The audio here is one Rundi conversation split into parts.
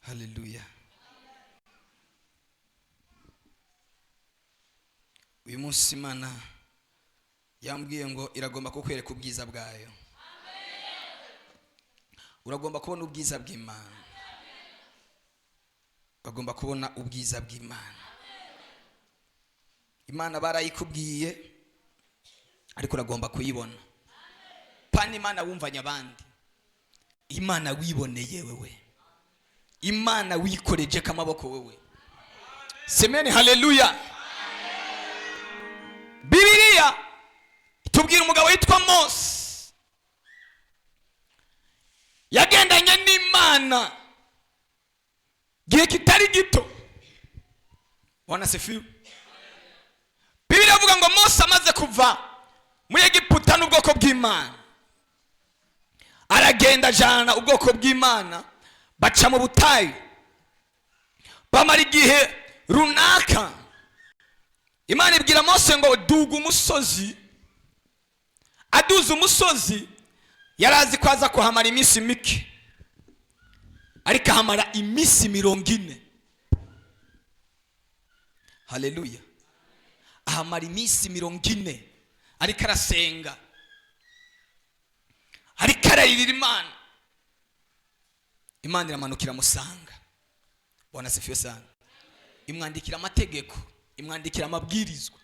Haleluya. Uyu munsi Imana yambwiye ngo iragomba kukwereka ubwiza bwayo. Uragomba kubona ubwiza bw'Imana. Uragomba kubona ubwiza bw'Imana. Imana barayikubwiye ariko uragomba kuyibona. Pani Imana wumvanya abandi. Imana wiboneye wewe. Imana wikoreje kamaboko wewe. Semeni haleluya. Bibiliya itubwira umugabo witwa Mose. Yagendanye n'Imana gihe kitari gito. Wana sefiu. Bibiliya ivuga ngo Mose amaze kuva muri Egiputa n'ubwoko bw'Imana, aragenda jana ubwoko bw'Imana baca mu butayu, bamara igihe runaka. Imana ibwira Mose ngo duga umusozi. Aduza umusozi yarazi kwaza kuhamara iminsi mike, ariko ahamara iminsi 40. Haleluya. Ahamara iminsi 40 ariko arasenga, ariko arayirira Imana. Imana iramanukira musanga. Bwana sifiwe sana. Imwandikira amategeko, imwandikira amabwirizwa,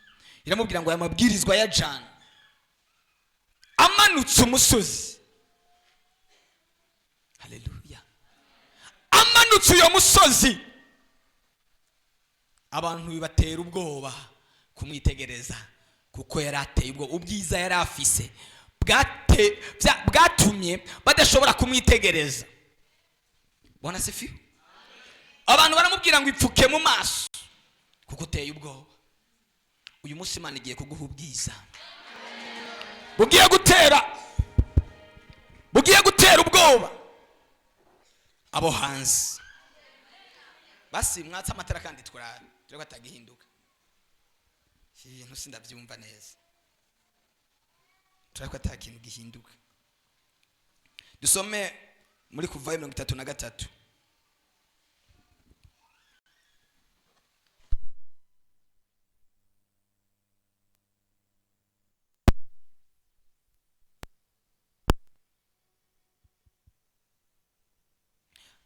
iramubwira ngo aya mabwirizwa ya jana. Amanutse umusozi. Haleluya. Amanutse uyo musozi, abantu bibatera ubwoba kumwitegereza kuko yarateye ubwo ubwiza yari afise bwatumye badashobora kumwitegereza. Bwana sifiwe. Abantu baramubwira ngo ipfuke mu maso kuko uteye ubwoba. Uyu munsi Imana igiye kuguha ubwiza bugiye gutera ubwoba abo hanze. Basi mwatsa amatara kandi turiko atagihinduka. Ibintu sindavyumva neza. Turako atakintu gihinduka. Dusome muri Kuvayo 33.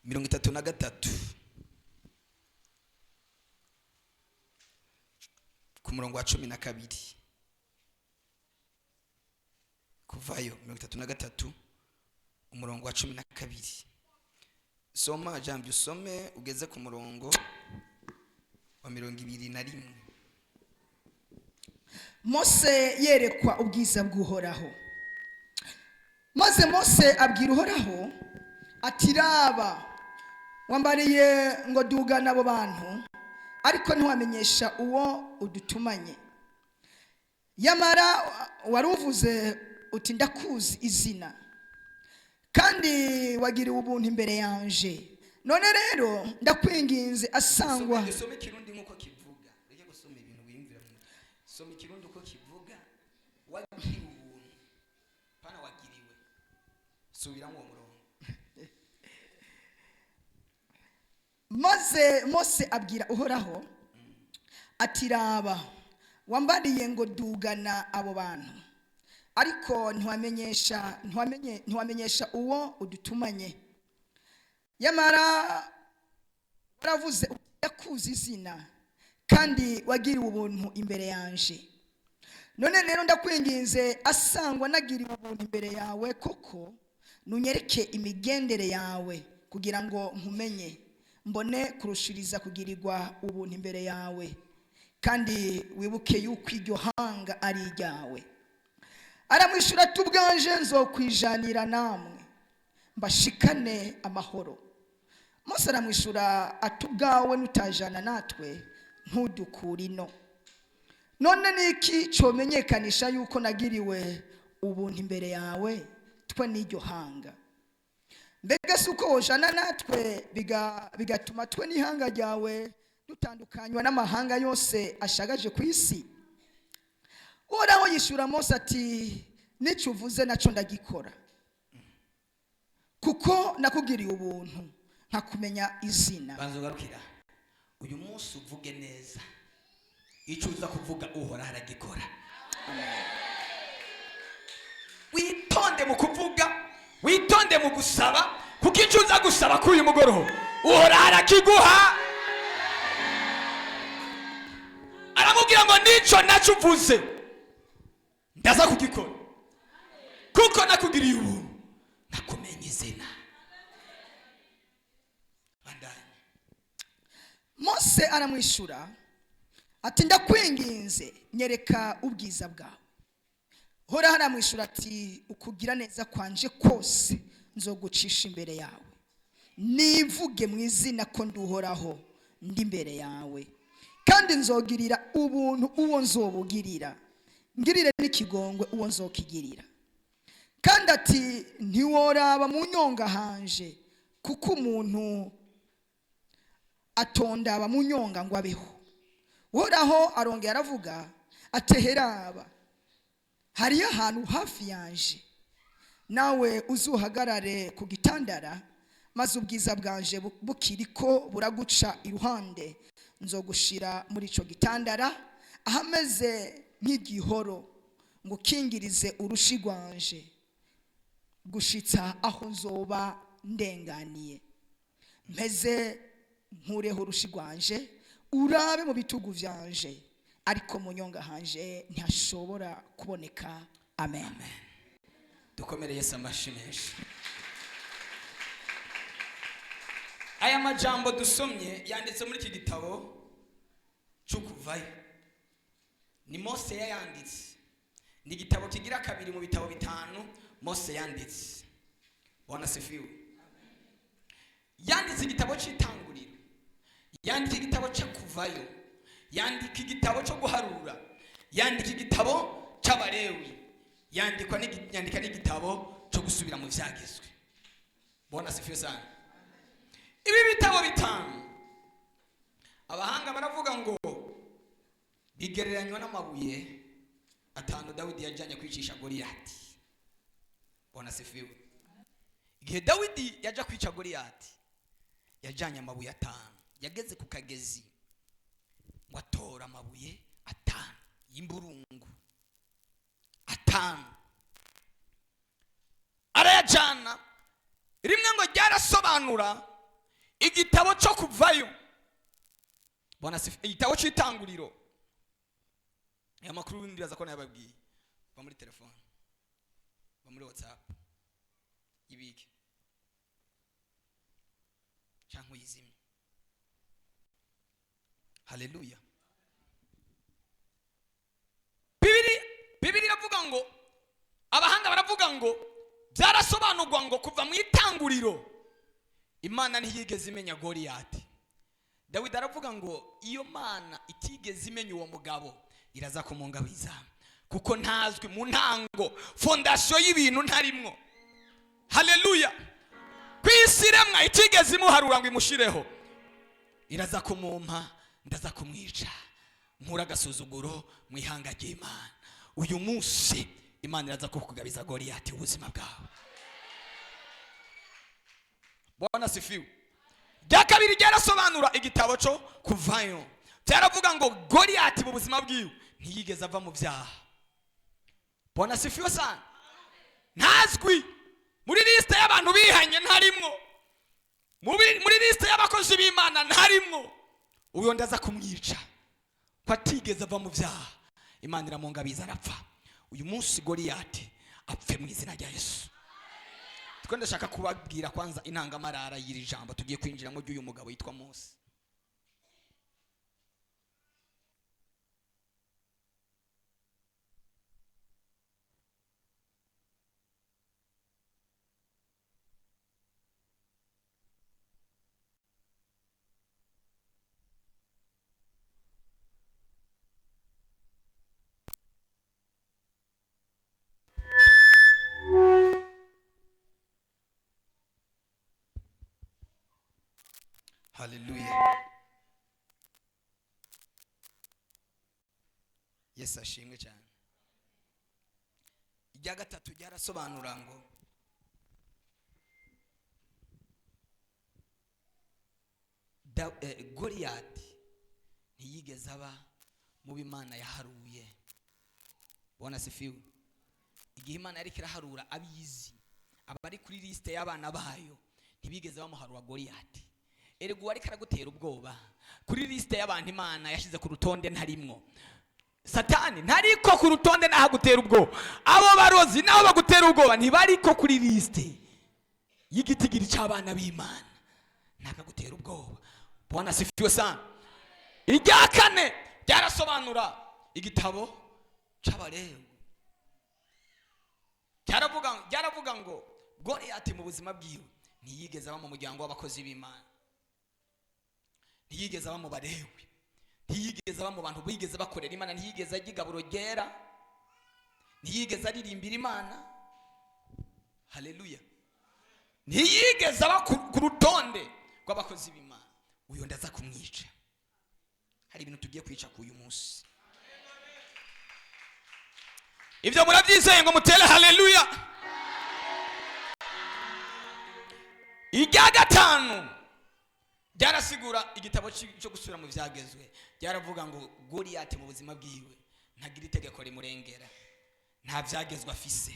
Mirongo itatu na gatatu ku murongo wa 12. Kuvayo 33 umurongo wa 12. Soma jambo usome ugeze ku murongo wa 21. Mose yerekwa ubwiza bw'Uhoraho. Maze Mose abwira Uhoraho ati raba, wambariye ngo dugana abo bantu, ariko ntiwamenyesha uwo udutumanye. Yamara waruvuze uti ndakuzi izina, kandi wagiriwe ubuntu imbere yanje. None rero ndakwinginze asangwa. Some kirundi nkuko kivuga. Rege gusoma ibintu wiyumvira mu. Some kirundi uko kivuga. Wagiriwe ubuntu. Pana wagiriwe. Subira mu murongo. Maze Mose abwira Uhoraho ati raba, wambariye ngo dugana abo bantu, ariko ntiwamenyesha uwo udutumanye. Yamara waravuze ndakuzi izina, kandi wagiriwe ubuntu imbere yanje. None rero ndakwinginze asangwa nagiriwe ubuntu imbere yawe koko, nunyereke imigendere yawe kugira ngo nkumenye, mbone kurushiriza kugirirwa ubuntu imbere yawe, kandi wibuke yuko iryo hanga ari iryawe. Aramwishura tubwanje nzokwijanira namwe mbashikane amahoro. Mose aramwishura atubwawe nutajana natwe ntudukure ino. None niki comenyekanisha yuko nagiriwe ubuntu imbere yawe twe n'iryo hanga? Mbega suko wojana natwe bigatuma twe n'ihanga ryawe dutandukanywa n'amahanga yose ashagaje ku isi? Uhoraho yishura Mose ati nico uvuze naco ndagikora, kuko nakugiriye ubuntu nkakumenya izina. banza ugarukira uyu munsi uvuge neza icyo uza kuvuga uhora haragikora. Witonde mu kuvuga, witonde mu gusaba, kuko icyo uza gusaba kuri uyu mugoroba uhora harakiguha. Aramubwira ngo nicyo nacyo uvuze ndaza kugikora kuko nakugiriye ubu nakumenye izina. Mose aramwishura ati ndakwinginze nyereka ubwiza bwawe. Hora aramwishura ati ukugira neza kwanje kose nzogucisha imbere yawe, nivuge mu izina ko nduhoraho ndi imbere yawe, kandi nzogirira ubuntu uwo nzobugirira, ngirire n'ikigongwe uwo nzokigirira. Kandi ati ntiworaba mu nyonga hanje, kuko umuntu atondaba mu nyonga ngo abeho. Uhoraho arongera aravuga ati heraba, hariyo ahantu hafi yanje, nawe uzuhagarare ku gitandara, maze ubwiza bwanje bukiriko buraguca iruhande, nzogushira muri ico gitandara ahameze nk'igihoro, ngo kingirize urushi rwanje gushitsa aho nzoba ndenganiye, mpeze nkureho urushi rwanje urabe mu bitugu vyanje, ariko mu nyonga hanje ntashobora kuboneka. Amen. Dukomere Yesu amashyi menshi. Aya majambo dusomye yanditse muri iki gitabo cyo kuvayo, ni Mose yayanditse. Ni igitabo kigira kabiri mu bitabo bitanu Mose yanditse. Bwana sifiwe. Yanditse igitabo cy'itanguriro, yandika igitabo cyo kuvayo, yandika igitabo cyo guharura, yandika igitabo cy'abalewi, yandika n'igitabo cyo gusubira mu vyagizwe. Bwana sifiwe sana. Ibi bitabo bitanu abahanga baravuga ngo bigereranywa n'amabuye atanu Dawidi yajanye kwicisha Goliyati. Bwana sifiwe. Igihe Dawidi yaja kwica Goliyati yajanye amabuye atanu, yageze ku kagezi ngo atora amabuye atanu y'imburungu atanu, arayajana. Rimwe ngo ryarasobanura igitabo cyo kuvayo. Bwana sifiwe. Igitabo cy'itanguriro, aya makuru ndiraza ko nayababwiye, ba muri telefone, ba muri WhatsApp, ibiki cyangwa yizimye. Haleluya. Bibiri iravuga ngo, abahanga baravuga ngo byarasobanurwa ngo kuva mu itanguriro Imana ntiyigeze imenya Goliyati. Dawidi aravuga ngo iyo Mana itigeze imenya uwo mugabo iraza kumungabiza, kuko ntazwi mu ntango, fondation y'ibintu ntarimwo. Haleluya. Kwisiremwa itigeze imuharura ngo imushireho, iraza kumumpa, ndaza kumwica, nkura agasuzuguro mu ihanga ry'Imana. Uyu munsi Imana iraza kukugabiza Goliyati ubuzima bwawe. Bwana sifiwe. Rya kabiri ryarasobanura igitabo cyo kuvayo, byaravuga ngo Goliyati mu buzima bwiwe ntiyigeze ava mu byaha. Bwana sifiwe sana. Ntazwi muri liste y'abantu bihanye ntarimwo, muri liste y'abakozi b'Imana ntarimwo. Uyo ndaza kumwica ko atigeze ava mu byaha. Imana iramungabiza arapfa. Uyu munsi Goliyati apfe mu izina rya Yesu. Tuko ndashaka kubabwira kwanza intangamarara y'iri jambo tugiye kwinjira mu ry'uyu mugabo yitwa Mose. Haleluya. Yesu ashimwe cyane. Irya gatatu ryarasobanura ngo Goliyati ntiyigeze aba mu b'Imana yaharuye. Bona sifiwe. Igihe Imana yari kiraharura abizi abari kuri liste y'abana bayo ntibigeze bamuharura Goliyati. Erego wari karagutera ubwoba kuri liste y'abantu Imana yashize ku rutonde ntarimwo. Satani ntariko ku rutonde nahagutera ubwoba. Abo barozi nabo bagutera ubwoba ntibariko kuri liste y'igitigiri cy'abana b'Imana. Ntakagutera ubwoba. Bwana sifiwe sana. Irya kane byarasobanura igitabo cy'Abalewi. Byaravuga ngo Goliyati mu buzima bwiwe ntiyigeze aba mu muryango w'abakozi b'Imana, ntiyigeze aba mu Balewi, ntiyigeze aba mu bantu bigeze bakorera Imana, ntiyigeze ajya igaburo ryera, ntiyigeze aririmbira Imana. Haleluya. Ntiyigeze aba ku rutonde rw'abakozi b'Imana. Uyo ndaza kumwica. Hari ibintu tugiye kwica ku uyu munsi. Ibyo murabyizeye ngo mutere haleluya. Irya gatanu byarasigura igitabo cyo gusubira mu byagezwe. Byaravuga ngo Goliyati mu buzima bwiwe ntagira itegeko rimurengera, nta byagezwe afise,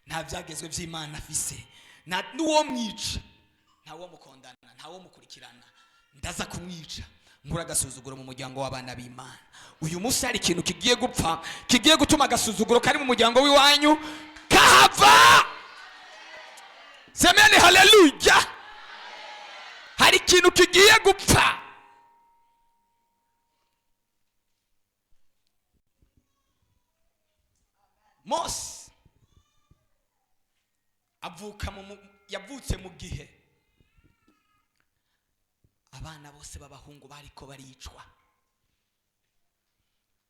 nta byagezwe by'Imana afise, nta nuwo mwica, nta wo mukondana, nta wo mukurikirana. Ndaza kumwica nkura gasuzuguro mu muryango w'abana b'Imana. Uyu munsi hari ikintu kigiye gupfa, kigiye gutuma gasuzuguro kari mu muryango w'iwanyu kahava. Semeni haleluya. Hari ikintu kigiye gupfa. Mose yavutse mu gihe abana bose b'abahungu bariko baricwa.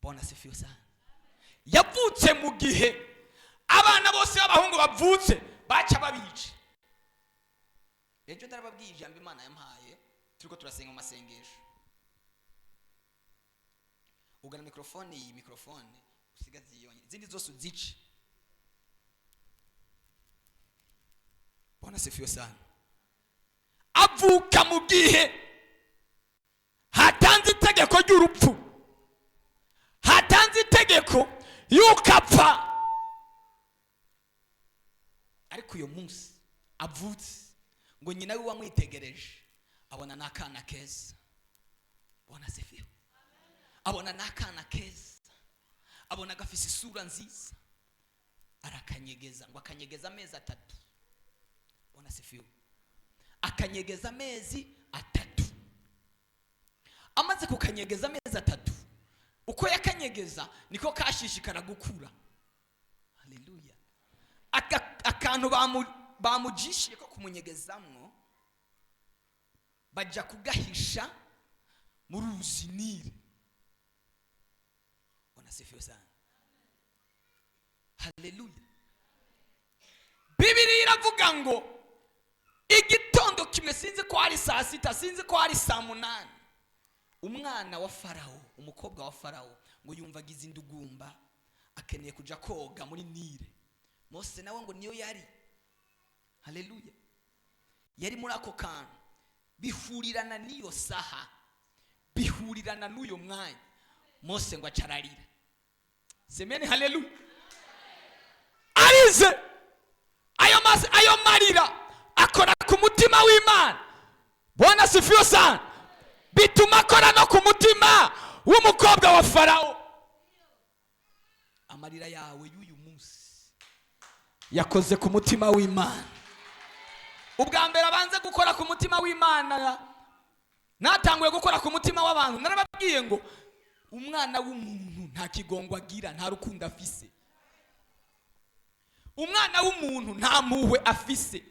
Bona sifiwe sana. Yavutse mu gihe abana bose b'abahungu bavutse baca babica. Ejo ndarababwiye ijambo Imana yampaye turiko turasenga mu masengesho. Ugana mikrofone, iyi mikrofone usigaze yonyine, zindi zose uzice. Bona sifiwe sana. Avuka mu gihe hatanze itegeko ry'urupfu, hatanze itegeko y'ukapfa. Ariko uyo munsi avutse ngo nyina we wamwitegereje abona n'akana keza. Bona sifiwe. Abona n'akana keza, abona gafise isura nziza, arakanyegeza ngo akanyegeza amezi 3. Bona sifiwe. Akanyegeza amezi 3. Amaze kukanyegeza amezi 3, uko yakanyegeza niko kashishikara gukura. Haleluya. Akantu bamujishiye ko kumunyegezamwo bajya kugahisha mu ruzi Nile. Bona sifiwe sana. Haleluya. Bibiri iravuga ngo igitondo kimwe, sinzi ko ari saa 6, sinzi ko ari saa 8, umwana wa Farawo, umukobwa wa Farawo ngo yumva gize indugumba akeneye kuja koga muri Nile. Mose nawe ngo niyo yari. Haleluya. Yari muri ako kantu bihurirana niyo saha, bihurirana n'uyo mwanya. Mose ngo acararira. Semeni haleluya. Arize ayo marira akora ku mutima w'Imana. Bona sifiwe sana. Bituma akora no ku mutima w'umukobwa wa Farawo. Amarira yawe y'uyu munsi yakoze ku mutima w'Imana. Ubwa mbere abanze gukora ku mutima w'Imana, natanguye gukora ku mutima w'abantu. Narababwiye ngo umwana w'umuntu nta kigongo agira, nta rukundo afise. Umwana w'umuntu nta muhwe afise.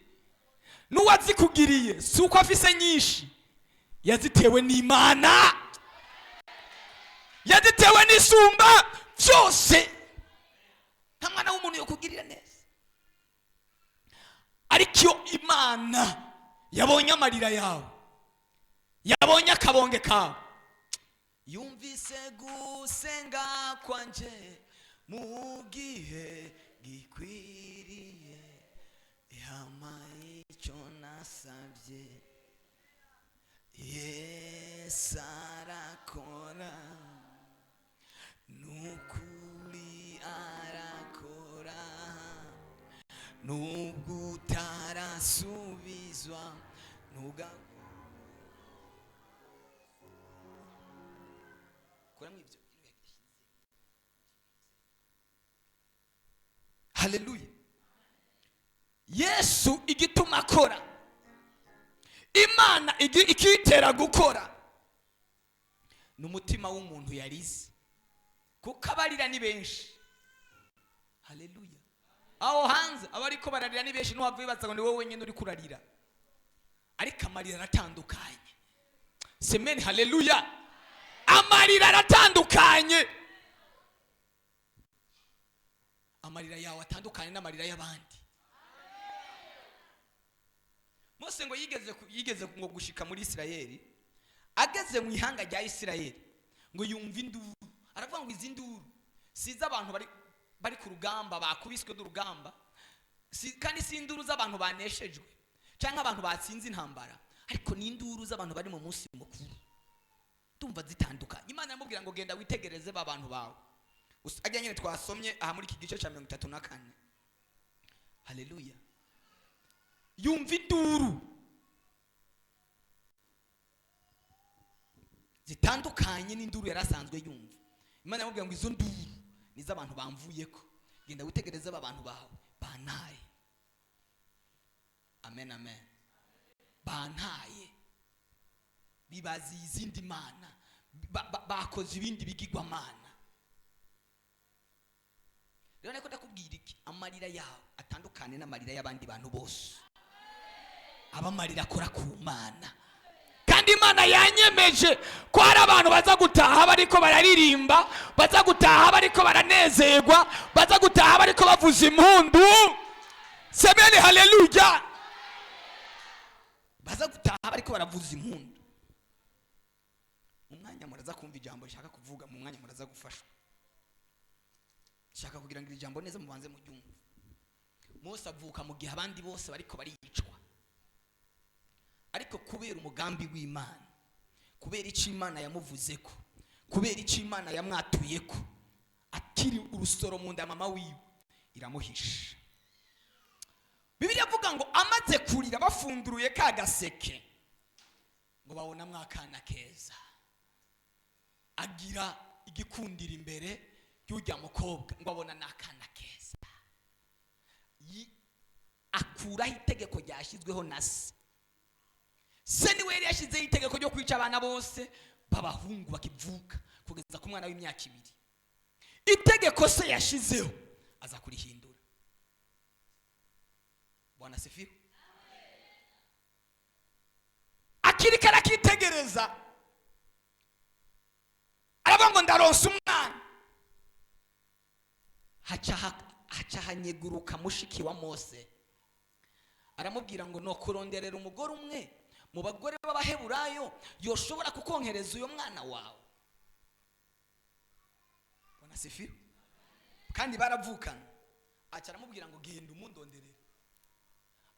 N'uwazikugiriye si uko afise nyinshi, yazitewe n'Imana, yazitewe n'isumba byose. Nta mwana w'umuntu yo kugirira neza. Ariko Imana yabonye amarira yawe, yabonye akabonge kawe, yumvise gusenga kwanje mu gihe gikwiriye, ihama icyo nasabye. sarakora nukuri arakora nubwo utarasubizwa nuga kuramo ibyo. Haleluya. Yesu igituma akora, Imana ikitera gukora, n'umutima w'umuntu yarize, kuko abarira ni benshi. Haleluya. Aho hanze abariko bararira ni benshi, n'uwavuye baza ngo ni wowe wenyine uri kurarira, ariko amarira aratandukanye. Semeni haleluya. Amarira aratandukanye. Amarira yawe atandukanye n'amarira y'abandi. Mose ngo yigeze ngo gushika muri Isirayeli, ageze mu ihanga rya Isirayeli ngo yumva induru, aravuga ngo izi nduru siza abantu bari ku rugamba bakubiswe n'urugamba, kandi si induru z'abantu baneshejwe cyangwa abantu batsinze intambara, ariko ni induru z'abantu bari mu munsi mukuru. Tumva zitandukanye. Imana yamubwira ngo genda witegereze ba bantu bawe. Ajya nyine twasomye aha muri iki gice cya 34. Haleluya. Yumva induru zitandukanye n'induru yarasanzwe yumva. Imana yamubwira ngo izo nduru ni z'abantu bamvuyeko, genda witegereze aba bantu bawe bantaye. Amen amen. Bantaye bibazi izindi mana, bakoze ibindi bigirwamana. Rero nako ndakubwira iki, amarira yawe atandukane n'amarira y'abandi bantu bose. Abamarira akora ku Mana, kandi Imana yanyemeje ko hari abantu baza gutaha bariko bararirimba, baza gutaha bariko baranezerwa, baza gutaha bariko bavuza impundu. Semeni haleluya. Baza gutaha bariko baravuza impundu. Mu mwanya muraza kumva ijambo rishaka kuvuga, mu mwanya muraza gufashwa. Shaka kugira ngo ijambo neza mubanze mu ryumva. Mose avuka mu gihe abandi bose bariko baricwa, ariko kubera umugambi w'Imana, kubera icyo Imana yamuvuzeko, kubera icyo Imana yamwatuyeko, akiri urusoro mu nda mama wiwe iramuhisha. Bibiliya avuga ngo amaze kurira bafunduruye ka gaseke ngo babona mwakana keza, agira igikundira imbere y'ujya mukobwa ngo abona nakana keza. Akuraho itegeko ryashyizweho na se niwe yari yashyizeho itegeko ryo kwica abana bose b'abahungu bakivuka kugeza ku mwana w'imyaka 2. Itegeko se yashyizeho aza kurihindura. Bwana sifiwe. Akirikara akitegereza, aravuga ngo ndaronsa umwana. Haca hanyeguruka mushiki wa Mose, aramubwira ngo no kuronderera umugore umwe mu bagore b'Abaheburayo yoshobora kukonkereza uyo mwana wawe. Bwana sifiwe. Kandi baravukana. Aca aramubwira ngo genda umundonderere.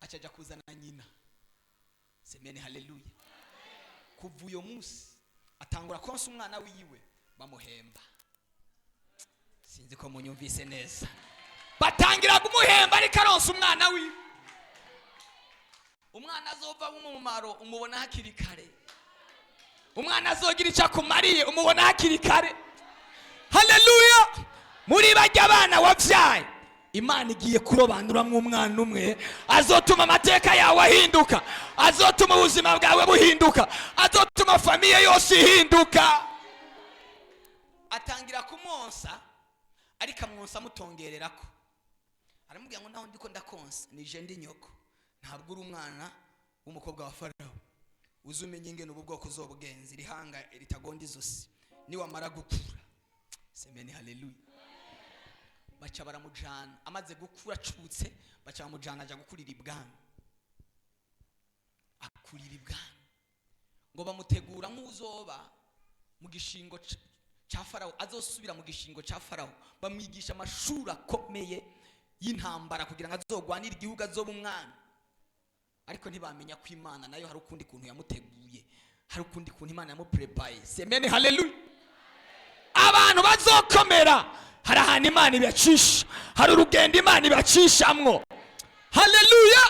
Aca ajya kuzana nyina. Semeni haleluya. Kuva uyo munsi atangura konsa umwana wiwe bamuhemba. Sinzi ko munyumvise neza. Batangira kumuhemba ariko aronsa umwana wiwe. Umwana azova umumaro umubona hakiri kare. Umwana azogira icyo akumariye umubona hakiri kare. Haleluya. Muri bajya abana wavyaye, Imana igiye kurobanuramwe umwana umwe azotuma amateka yawe ahinduka, azotuma ubuzima bwawe buhinduka, azotuma famiye yose ihinduka. Atangira kumonsa ariko amwonsa amutongererako. Aramubwira ngo naho ndiko ndakonsa nije ndi nyoko, ntabwo uri umwana w'umukobwa wa Farawo. Uzumenye ingene ubu bwoko uzobugenza irihanga ritagonda izosi niwamara gukura. Semeni haleluya. Baca baramujana, amaze gukura acutse, baca bamujana aja gukurira ibwami. Akurira ibwami ngo bamutegura nk'uzoba mu gishingo cha Farawo, azosubira mu gishingo cha Farawo. Bamwigisha amashuri akomeye y'intambara kugira ngo azogwanira igihugu azoba umwana. Ariko ntibamenya ko Imana nayo hari ukundi kuntu yamuteguye. hari ukundi kuntu Imana yamuprepaye. Semeni haleluya. Abantu bazokomera hari ahantu Imana ibacisha, hari urugendo Imana ibacishamwo. Haleluya.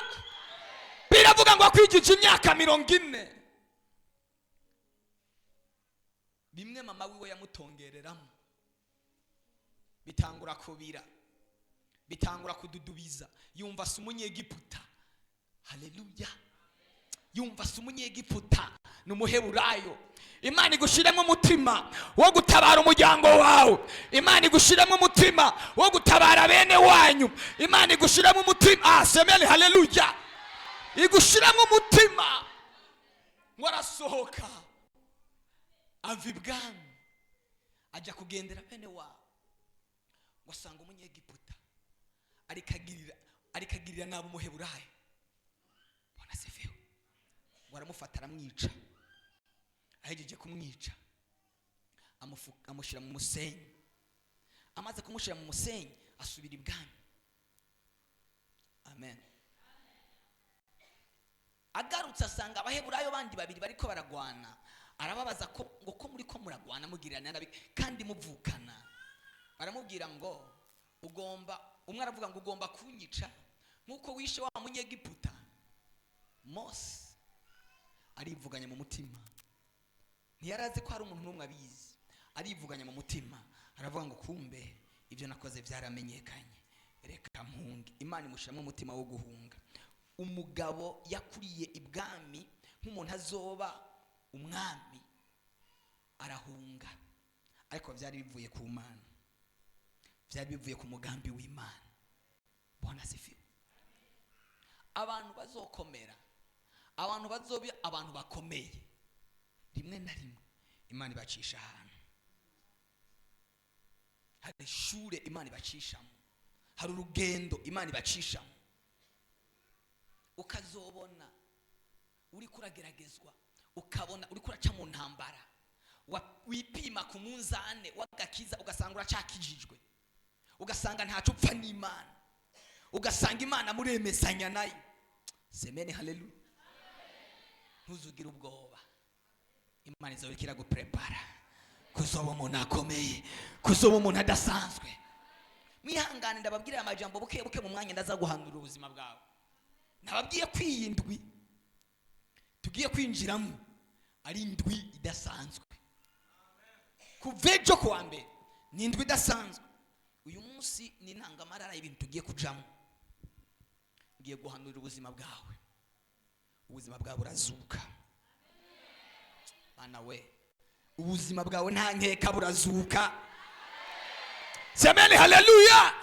Biravuga ngo akwigije imyaka 40. Bimwe mama wiwe yamutongereramo bitangura kubira, bitangura kududubiza, yumva se umunyegiputa. Haleluya. Yumva se umunyegiputa n'umuheburayo. Imana igushiremo umutima wo gutabara umuryango wawe. Imana igushiremo umutima wo gutabara bene wanyu. Imana igushiremo umutima. Semeni haleluya. Igushiramo umutima ngo arasohoka ava ibwami ajya kugendera bene wawe, ngo asanga umunyegiputa arikagirira nabo umuheburayo. Bona sefeho waramufata aramwica. Ahejeje kumwica amushira mu musenyi. Amaze kumushira mu musenyi asubira ibwami. Amen. Agarutse asanga abaheburayo bandi babiri bariko baragwana. Arababaza ko muri ko muragwana mugirana nabi kandi muvukana. Baramubwira ngo umwe aravuga ngo ugomba kunyica nkuko wishe wa munyegiputa. Mose arivuganya mu mutima, ntiyarazi ko hari umuntu n'umwe abizi. Arivuganya mu mutima aravuga ngo kumbe ibyo nakoze byaramenyekanye, reka mpunge. Imana imushiramo umutima wo guhunga. Umugabo yakuriye ibwami nk'umuntu azoba umwami, arahunga. Ariko byari bivuye ku Mana, byari bivuye ku mugambi w'Imana. Bona sifiwe. Abantu bazokomera, abantu bazobi abantu bakomeye, rimwe na rimwe Imana ibacisha ahantu. Hari ishure Imana ibacishamo, hari urugendo Imana ibacishamo. Ukazobona uri kurageragezwa, ukabona uri kuraca mu ntambara, wipima ku munzane wagakiza ugasanga uracakijijwe, ugasanga ntacu upfa n'Imana, ugasanga Imana muremezanya nayo. Semeni haleluya. Ntuzugire ubwoba, Imana izobikira guprepara kuzoba umuntu akomeye, kuzoba umuntu adasanzwe. Mwihangane ndababwira amajambo buke buke mu mwanya ndaza guhanura ubuzima bwawe. Nababwiye kwiyindwi tugiye kwinjiramo ari indwi idasanzwe. Kuvejo kwa mbere ni indwi idasanzwe. Uyu munsi ni ntangamarara y'ibintu tugiye kujamo. Ngiye guhanura ubuzima bwawe. Ubuzima bwawe burazuka. Bana we, ubuzima bwawe nta nkeka burazuka. Semeni haleluya.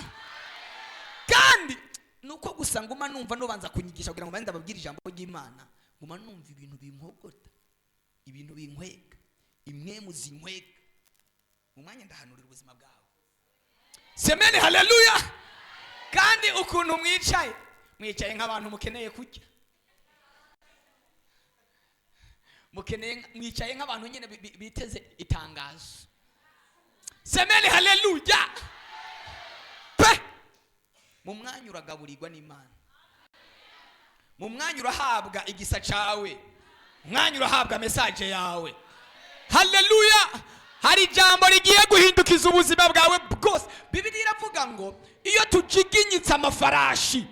Kandi nuko gusa nguma numva nobanza kunyigisha kugira ngo mbanze ndababwira ijambo ry'Imana, nguma numva ibintu binkogota, ibintu binkwega, imwe muzinkwega. Umwanya ndahanurira ubuzima bwawe. Semeni haleluya. Kandi ukuntu mwicaye nk'abantu mukeneye kurya, mwicaye nk'abantu nyene biteze itangazo. Semeni haleluya. Mu mwanya uragaburirwa n'Imana, mu mwanya urahabwa igisa cawe, mwanya urahabwa message yawe. Haleluya. Hari jambo rigiye guhindukiza ubuzima bwawe bwose. Bibiliya iravuga ngo iyo tujiginyitse amafarashi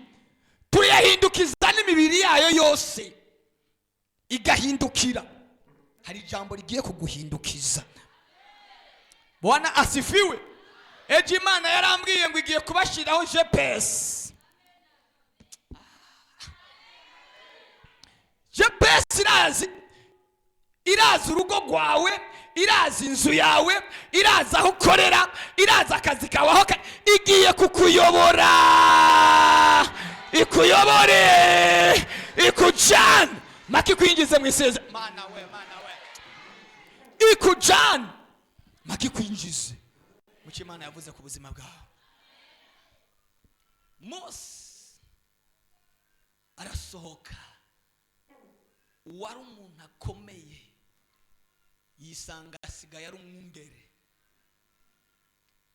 turiyahindukiza n'imibiri yayo yose igahindukira. Hari jambo rigiye kuguhindukiza. Bwana asifiwe. Ejo Imana yarambwiye ngo igiye kubashiraho GPS. GPS irazi urugo rwawe, irazi inzu yawe, irazi aho ukorera, irazi akazi kawe aho igiye kukuyobora, ikuyobore, ikujana makikwinjize mu isezerano. Mana we ikujana makikwinjize mucyo Imana yavuze ku buzima bwawe. Mose arasohoka, wari umuntu akomeye, yisanga asigaye ari umwungere.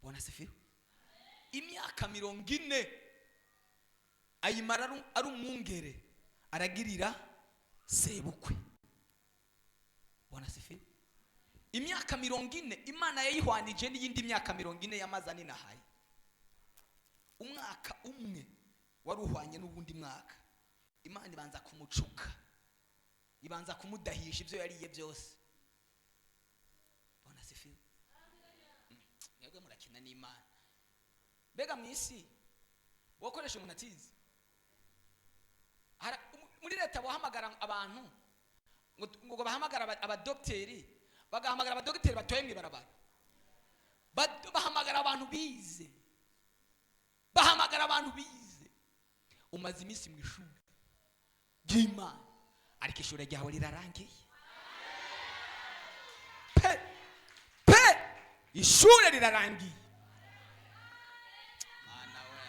Bwana sifiwe. Imyaka 40 ayimara ari umwungere, aragirira sebukwe. Bwana sifi. Imyaka 40 Imana yayihwanije n'iyindi myaka 40 yamaza ninahaye. Umwaka umwe waruhwanye n'ubundi mwaka. Imana ibanza kumucuka, ibanza kumudahisha ibyo yariye byose. Bwana sifi. Mwebwe murakina n'Imana. Mbega mwisi wakoresha umuntu atizi. Muri leta bahamagara abantu ngo bahamagara abadokteri, bagahamagara abadokteri batoye mwibarabara. Bahamagara abantu bize. Bahamagara abantu bize. Umaze iminsi mu ishuri ry'Imana, ariko ishuri ryawe rirarangiye. Pe ishuri rirarangiye. Mana we.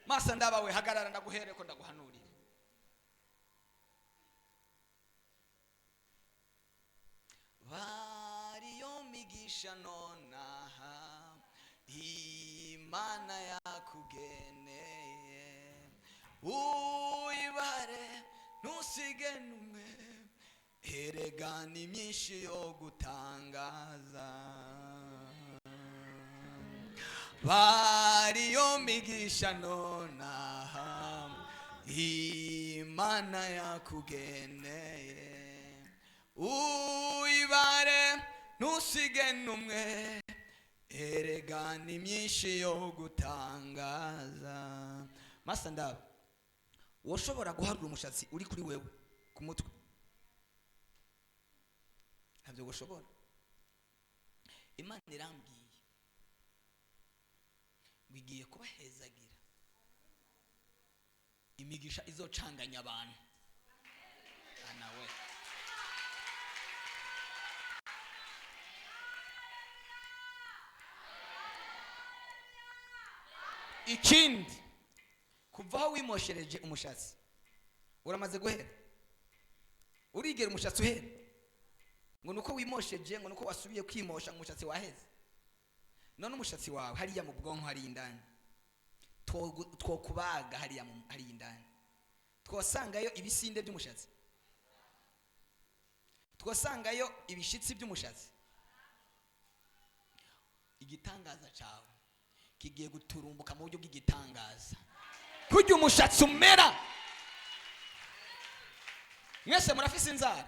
Masa ndabawe hagarara ndaguhere ko ndaguhanurira. Variyo migisha nonaha Imana yakugeneye, uyibare ntusige numwe, erega ni myinshi yo gutangaza. Variyo migisha nonaha Imana yakugeneye, uyibare ntusige numwe, erega ni myinshi yo gutangaza. Masa ndaba woshobora guharura umushatsi uri kuri wewe ku mutwe? Ntabyo goshobora. Imana irambwiye bigiye kubahezagira imigisha izocanganya abantu. Anawe ikindi kuva wimoshereje umushatsi uramaze guhera, urigera umushatsi uhera ngo nuko wimosheje, ngo nuko wasubiye kwimosha umushatsi waheze. None umushatsi wawe hariya mu bwonko hari indani, twokubaga hariya hari indani, twosangayo ibisinde by'umushatsi, twosangayo ibishitsi by'umushatsi. Igitangaza cyawe kigiye guturumbuka mu buryo bw'igitangaza, kujya umushatsi umera. Mwese murafise inzara,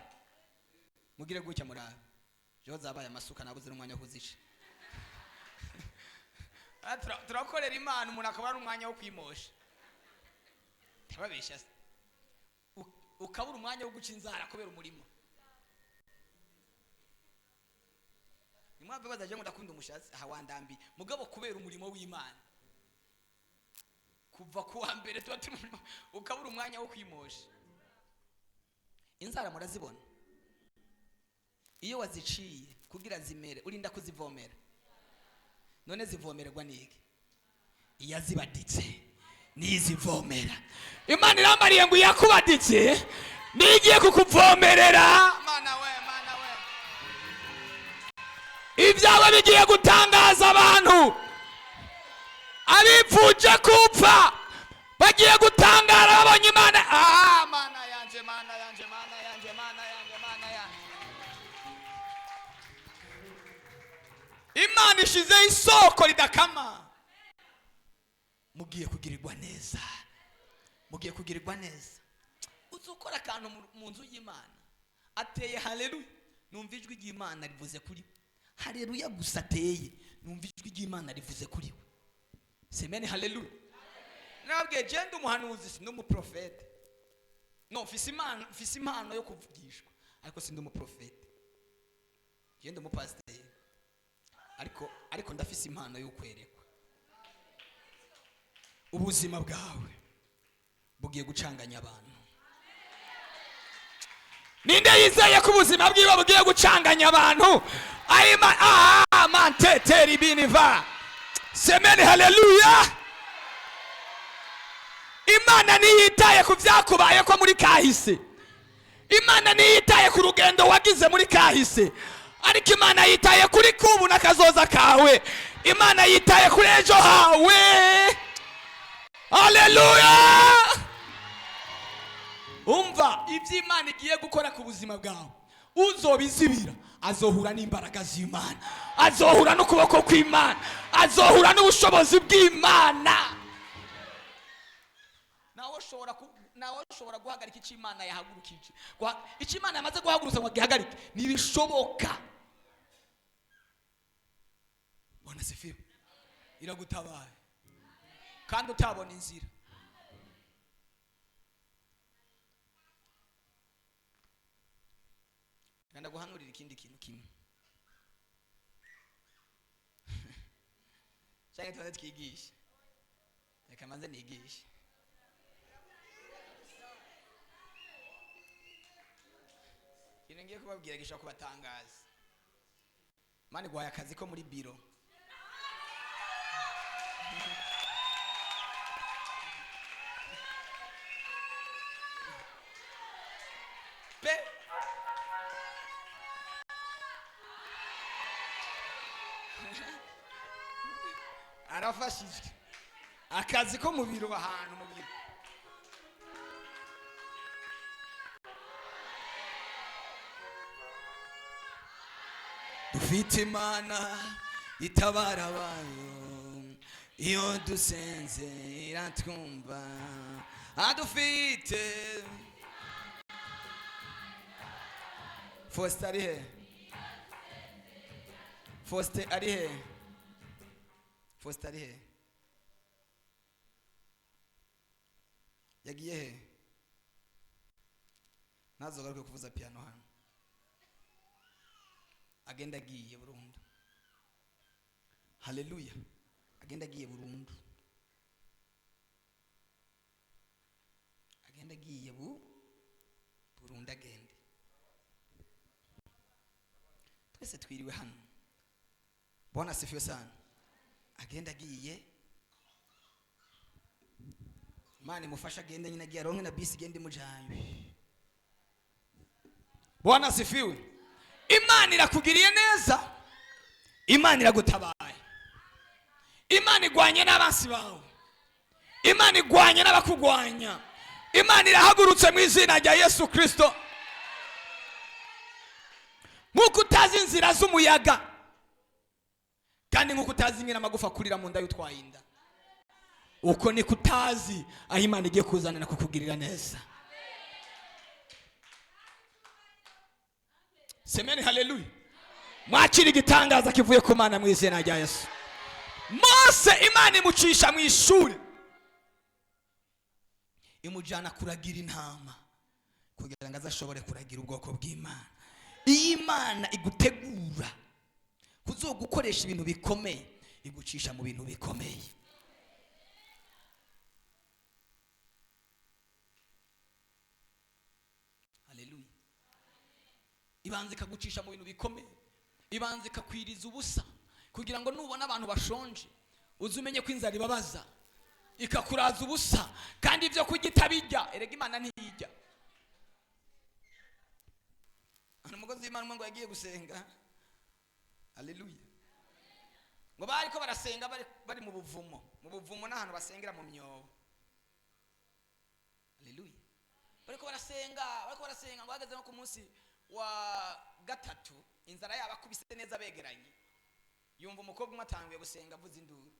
mugire gutya murabe jo zabaye amasuka nabuze n'umwanya wo kuzica. Turakorera Imana, umuntu akaba ari umwanya wo kwimosha. Tababesha ukabura umwanya wo guca inzara kubera umurimo. Nimwave bazaje ngo ndakunda umushatsi hawandambi mugabo kubera umurimo w'Imana. Kuva kuwa mbere tuba tumurimo ukabura umwanya wo kwimosha. Inzara murazibona iyo waziciye kugira zimere urinda kuzivomera. None zivomererwa niki? Iya zibaditse nizivomera. Imana irambariye ngo yakubaditse nigiye kukuvomerera. Mana we, mana we. Ibyawe bigiye gutangaza abantu. Abipfuje kupfa bagiye gutangara babonye Imana. Mana yanje, mana yanje, mana yanje, mana yanje, mana yanje. Imana ishize isoko ridakama. Mugiye kugirirwa neza, mugiye kugirirwa neza. Uzukora akantu mu nzu y'Imana ateye haleluya, numva ijwi ry'Imana rivuze kuri haleluya gusa ateye, numva ijwi ry'Imana rivuze kuri we. Semeni haleluya. Nabwiye je ndi umuhanuzi si n'umuprofete. No, mfise impano yo kuvugishwa ariko si ndi umuprofete. Je ndi umupasteur. Ariko ndafise impano yo kwerekwa. Ubuzima bwawe bugiye gucanganya abantu. Ninde yizeye ko ubuzima bwiwe bugiye gucanganya abantu? Manteteri biniva. Semeni haleluya. Imana niyitaye ku byakubaye ko muri kahise. Imana niyitaye ku rugendo wagize muri kahise. Ariko Imana yitaye kuri kubu nakazoza kawe. Imana yitaye kuri ejo hawe. Haleluya. Umva iby'Imana igiye gukora ku buzima bwawe uzobizibira azohura n'imbaraga z'Imana, azohura n'ukuboko kw'Imana, azohura n'ubushobozi bw'Imana. nawe ushobora guhagarika icyo Imana yahagurukije. Icyo Imana yamaze guhagurutsa ngo gihagarike ntibishoboka. Bona sifiwe iragutabaye kandi utabona inzira. Genda guhanurira ikindi kintu kimwe. Cyangwa tuze twigishe. Reka manze nigishe. Kintu ngiye kubabwira gisha kubatangaza. Mani gwaye akazi ko muri biro. Arafashije akazi ko mu biro ahantu mu biro. Dufite Imana itabara abayo, iyo dusenze iratwumva. Adufite Faustin ari he? Faustin ari he? Faustin ari he? Yagiye he? Nazogaruke kuvuza piano hano. Agenda agiye burundu. Haleluya. Agenda agiye burundu. Agenda agiye burundu agende. Twese twiriwe hano. Bwana sifiwe sana. Agenda agiye. Imana imufasha agenda nyine agiye aronke na bisi igende mujanye. Bwana sifiwe. Imana irakugiriye neza. Imana iragutabaye. Imana igwanye n'abansi bawe. Imana igwanye n'abakugwanya. Imana irahagurutse mu izina rya Yesu Kristo. Nkuko utazi inzira z'umuyaga kandi nkuko utazi ingena amagufa kurira mu nda y'utwayinda, uko ni kutazi aho Imana igiye kuzanira kukugirira neza. Semeni haleluya. Mwakira igitangaza kivuye ku Mana mu izina rya Yesu. Mose Imana imucisha mu ishuri imujana kuragira intama kugira ngo azashobore kuragira ubwoko bw'Imana. Iyi Imana igutegura kuzogukoresha ibintu bikomeye, igucisha mu bintu bikomeye. Haleluya. Ibanze kagucisha mu bintu bikomeye, ibanze kakwiriza ubusa kugira ngo nubona abantu bashonje uzumenye ko inzara ibabaza, ikakuraza ubusa kandi ibyo kugitabijya. Erega Imana ntijya. Umugozi w'Imana ngo yagiye gusenga. Haleluya. Ngo bariko barasenga bari mu buvumo. Mu buvumo n'ahantu basengera mu myobo. Haleluya. Bariko barasenga ngo hageze no ku munsi wa gatatu inzara yaba kubise neza begeranye. Yumva umukobwa umwe atangiye gusenga avuza induru.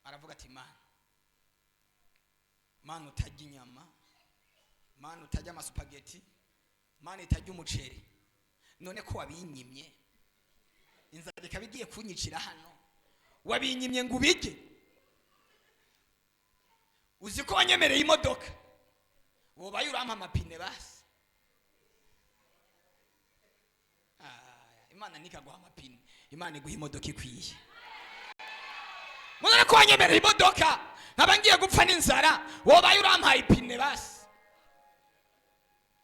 Aravuga ati Mana utajya inyama, Mana utajya amasupageti, Mana itajya umuceri, none ko wabinyimye inzara ikaba igiye kunyicira hano, wabinyimye ngo ubige. Uzi ko wanyemereye imodoka, wobaye urampa amapine basi. Imana nikaguha amapine, Imana iguha imodoka ikwiye. Mwana ko wanyemereye imodoka nkaba ngiye gupfa n'inzara, wobaye urampaye ipine basi.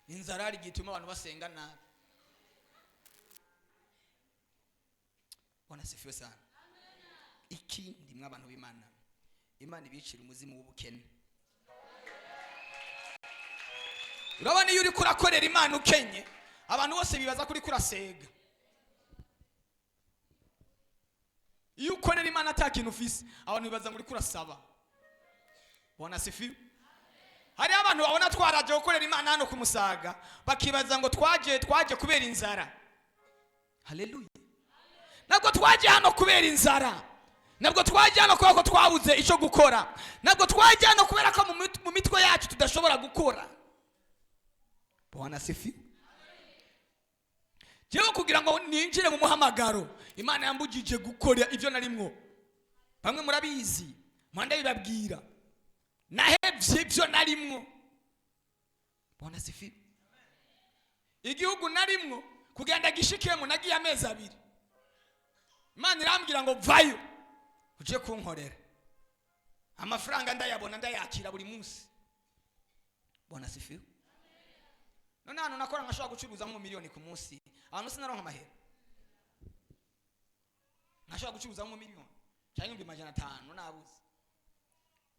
Inzara ari gituma abantu basenga nabi. Bwana sifiwe sana. Ikindi mwa abantu b'Imana, Imana ibicira umuzimu w'ubukene. Urabona iyo uri kurakorera Imana ukenye, abantu bose bibaza kuri kurasega. Iyo ukorera Imana atakintu ufise, abantu bibaza muri kurasaba. Bwana sifiwe. Hari abantu abantu babona twaraje gukorera Imana hano kumusaga bakibaza ngo twaje kubera inzara. Haleluya. Nabwo twaje hano kubera inzara. Nabwo twaje hano kubera ko twabuze icyo gukora. Nabwo twaje hano kubera ko mu mitwe yacu tudashobora gukora. Bwana sifi. Jewe kugira ngo ninjire mu muhamagaro Imana yambugije gukora ivyo narimwo. Bamwe murabizi mwanda bibabwira nahevye ivyo narimwo. Bwana sifi. Igihugu narimwo kugenda gishikemo nagiye amezi 2. Imana irambwira ngo vayo uje kunkorera. Amafaranga ndayabona ndayakira buri munsi. Bwana sifi. None hano nakora nkashobora gucuruza mu miliyoni ku munsi. Abantu sinaronka amahera. Nkashobora gucuruza mu miliyoni. Cyangwa 500 nabuze.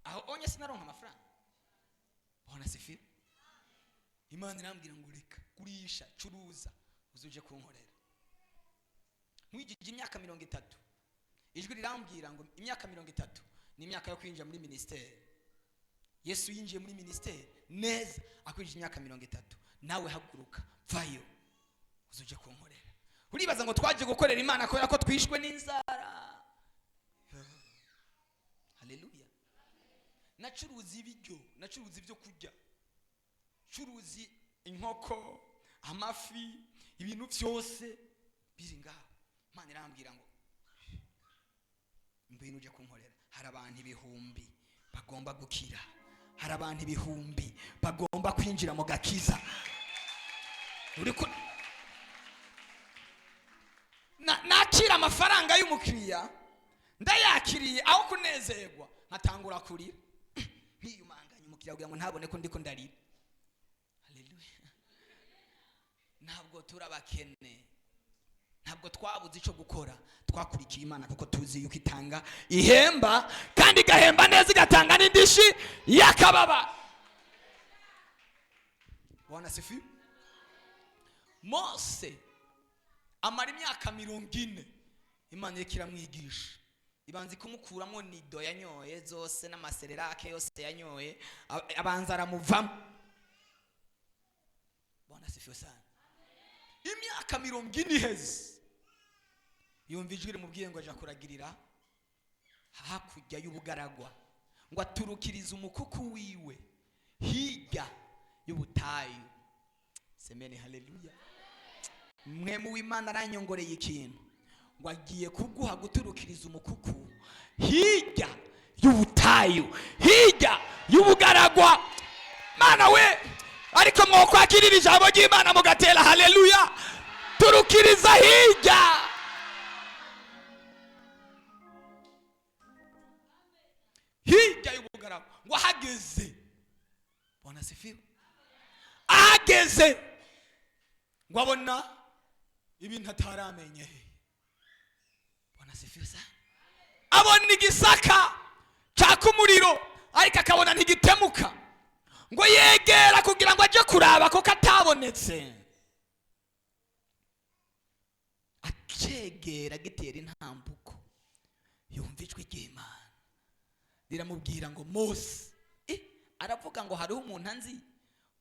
Aho onye sinaronka amafaranga. Bwana sifi. Imana irambwira ngo reka kurisha curuza uzuje kunkorera. Mwigije imyaka 30. Ijwi rirambwira ngo imyaka 30 ni imyaka yo kwinjira muri ministeri. Yesu yinjiye muri ministeri neza akwinjije imyaka 30. Nawe haguruka vayo uzuje kunkorera. Uribaza ngo twaje gukorera Imana kubera ko twishwe n'inzara. Haleluya. Nacuruza ibiryo, nacuruza ibyo kurya. Curuzi inkoko, amafi, ibintu byose biri ngaho. Imana irambwira ngo mbino uje kunkorera. Hari abantu 1000 bagomba gukira. Hari abantu 1000 bagomba kwinjira mu gakiza. Uriko nakira amafaranga y'umukiriya ndayakiriye aho kunezerwa nkatangura kurira. Ntiyumanganye umukiriya kugira ngo ntabone ko ndiko ndarira. Haleluya. Ntabwo turabakene. Ntabwo twabuze icyo gukora. Twakurikiye Imana kuko tuzi yuko itanga ihemba kandi igahemba neza igatanga n'indishi yakababa. Bwana sifi. Mose amara imyaka 40 Imana ikiramwigisha. Ibanzi kumukuramo nido yanyoye zose n'amasererake yose yanyoye abanza aramuvamo. Bwana sifi sana. Imyaka 40 iheze yumva ijwi rimubwiye ngo aje kuragirira hakurya y'ubugaragwa ngo aturukirize umukuku wiwe hirya y'ubutayu. Semeni haleluya. Mwe mu Imana aranyongoreye ikintu ngo agiye kuguha guturukiriza umukuku hirya y'ubutayu hirya y'ubugaragwa. Mana we ariko mwokwakirira ijambo ry'Imana mugatera haleluya. Turukiriza hirya. Hirya y'ubugaragwa ngo ahageze. Bwana sifiwe. Ahageze ngo abona ibintu ataramenye. Bwana sifiwe sana. Abona igisaka cyaka umuriro ariko akabona ntigitemuka. Ngo yegera kugira ngo aje kuraba ko katabonetse. Acegera gitera intambuko. Yumva ijwi ry'Imana riramubwira ngo Mose aravuga ngo hariho umuntu anzi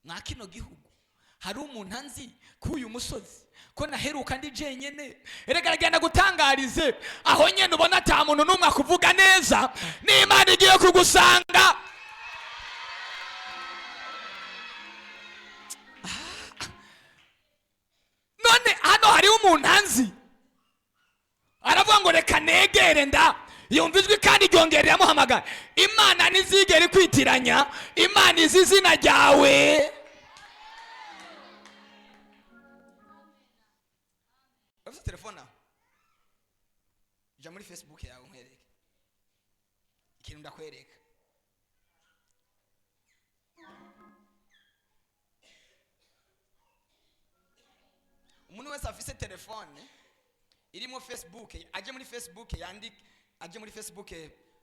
mwa kino gihugu. Hariho umuntu anzi ku uyu musozi ko naheruka ndi jenyene. Erega agenda gutangarize aho nyene ubona ata muntu numwe akuvuga neza n'Imana igiye kugusanga. None hano hariho umuntu anzi aravuga ngo reka negere nda. Yumva ijwi kandi ryongerera muhamagara. Imana nizigere kwitiranya. Imana izi izina ryawe. Ufite telefone aho? Jya muri Facebook yawe nkwereke ikintu ndakwereka. Umuntu wese afise telefone irimo Facebook aje muri Facebook yandike. Aje muri Facebook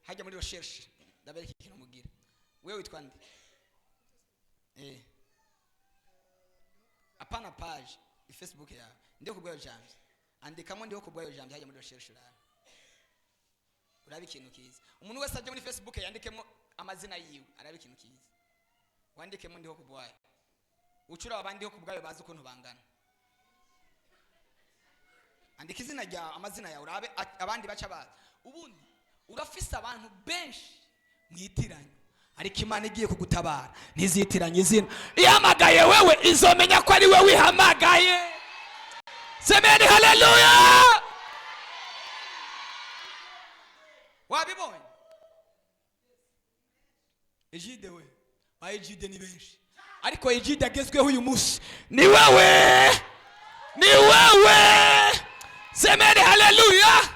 hajya muri recherche ndabereka ikintu mugira. Wewe witwa nde? Apana page Facebook yawe ndiho kubwayo jambo. Andikamo ndiho kubwayo jambo hajya muri recherche rara. Urabi ikintu kiza. Umuntu wese aje muri Facebook yandikemo amazina yiwe arabi ikintu kiza. wandike mu ndiho kubwayo ucura abandi ho kubwayo bazi ukuntu bangana andika izina rya amazina yawe urabe abandi baca bazi ubundi urafise abantu benshi mwitiranye ariko Imana igiye kugutabara ntizitiranye izina ihamagaye wewe izomenya ko ari wewe ihamagaye semeni haleluya wabibonye ejide we ejide ni benshi ariko ejide agezweho uyu munsi ni wewe semeni haleluya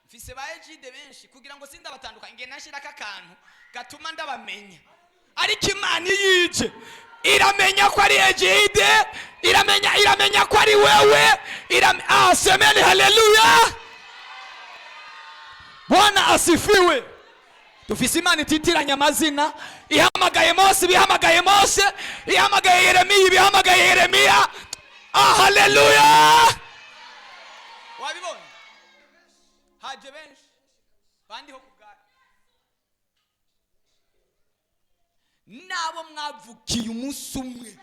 mfise ba ejide benshi kugira ngo sinda batandukanye nge nashiraka akantu gatuma ndabamenya ariko Imana yije iramenya ko ari ejide iramenya ko ari wewe semeni haleluya Bwana asifiwe dufise Imana ititiranya amazina ihamagaye Mose bihamagaye Mose ihamagaye Yeremiya bihamagaye Yeremiya haleluya wabibonye haje benshi bandi ho kubwara nabo mwavukiye umunsi umwe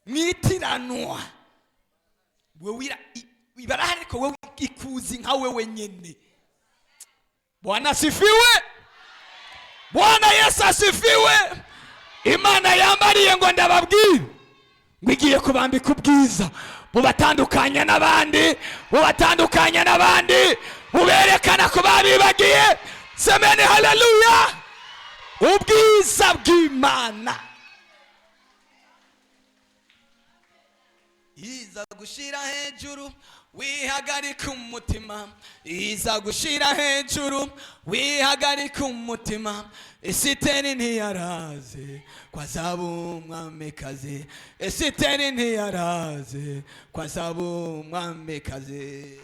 mwitiranwa wewe ibarahari ariko wewe ikuzi nka wewe nyene Bwana asifiwe Bwana Yesu asifiwe Imana yambariye ngo ndababwire ngiye kubambika ubwiza bubatandukanya n'abandi buberekana ko babibagiye semeni haleluya ubwiza bw'Imana iza gushira hejuru wihagarika umutima iza gushira hejuru wihagarika umutima Esiteri ntiyaraze kwa zabu mwamikaze Esiteri ntiyaraze kwa zabu mwamikaze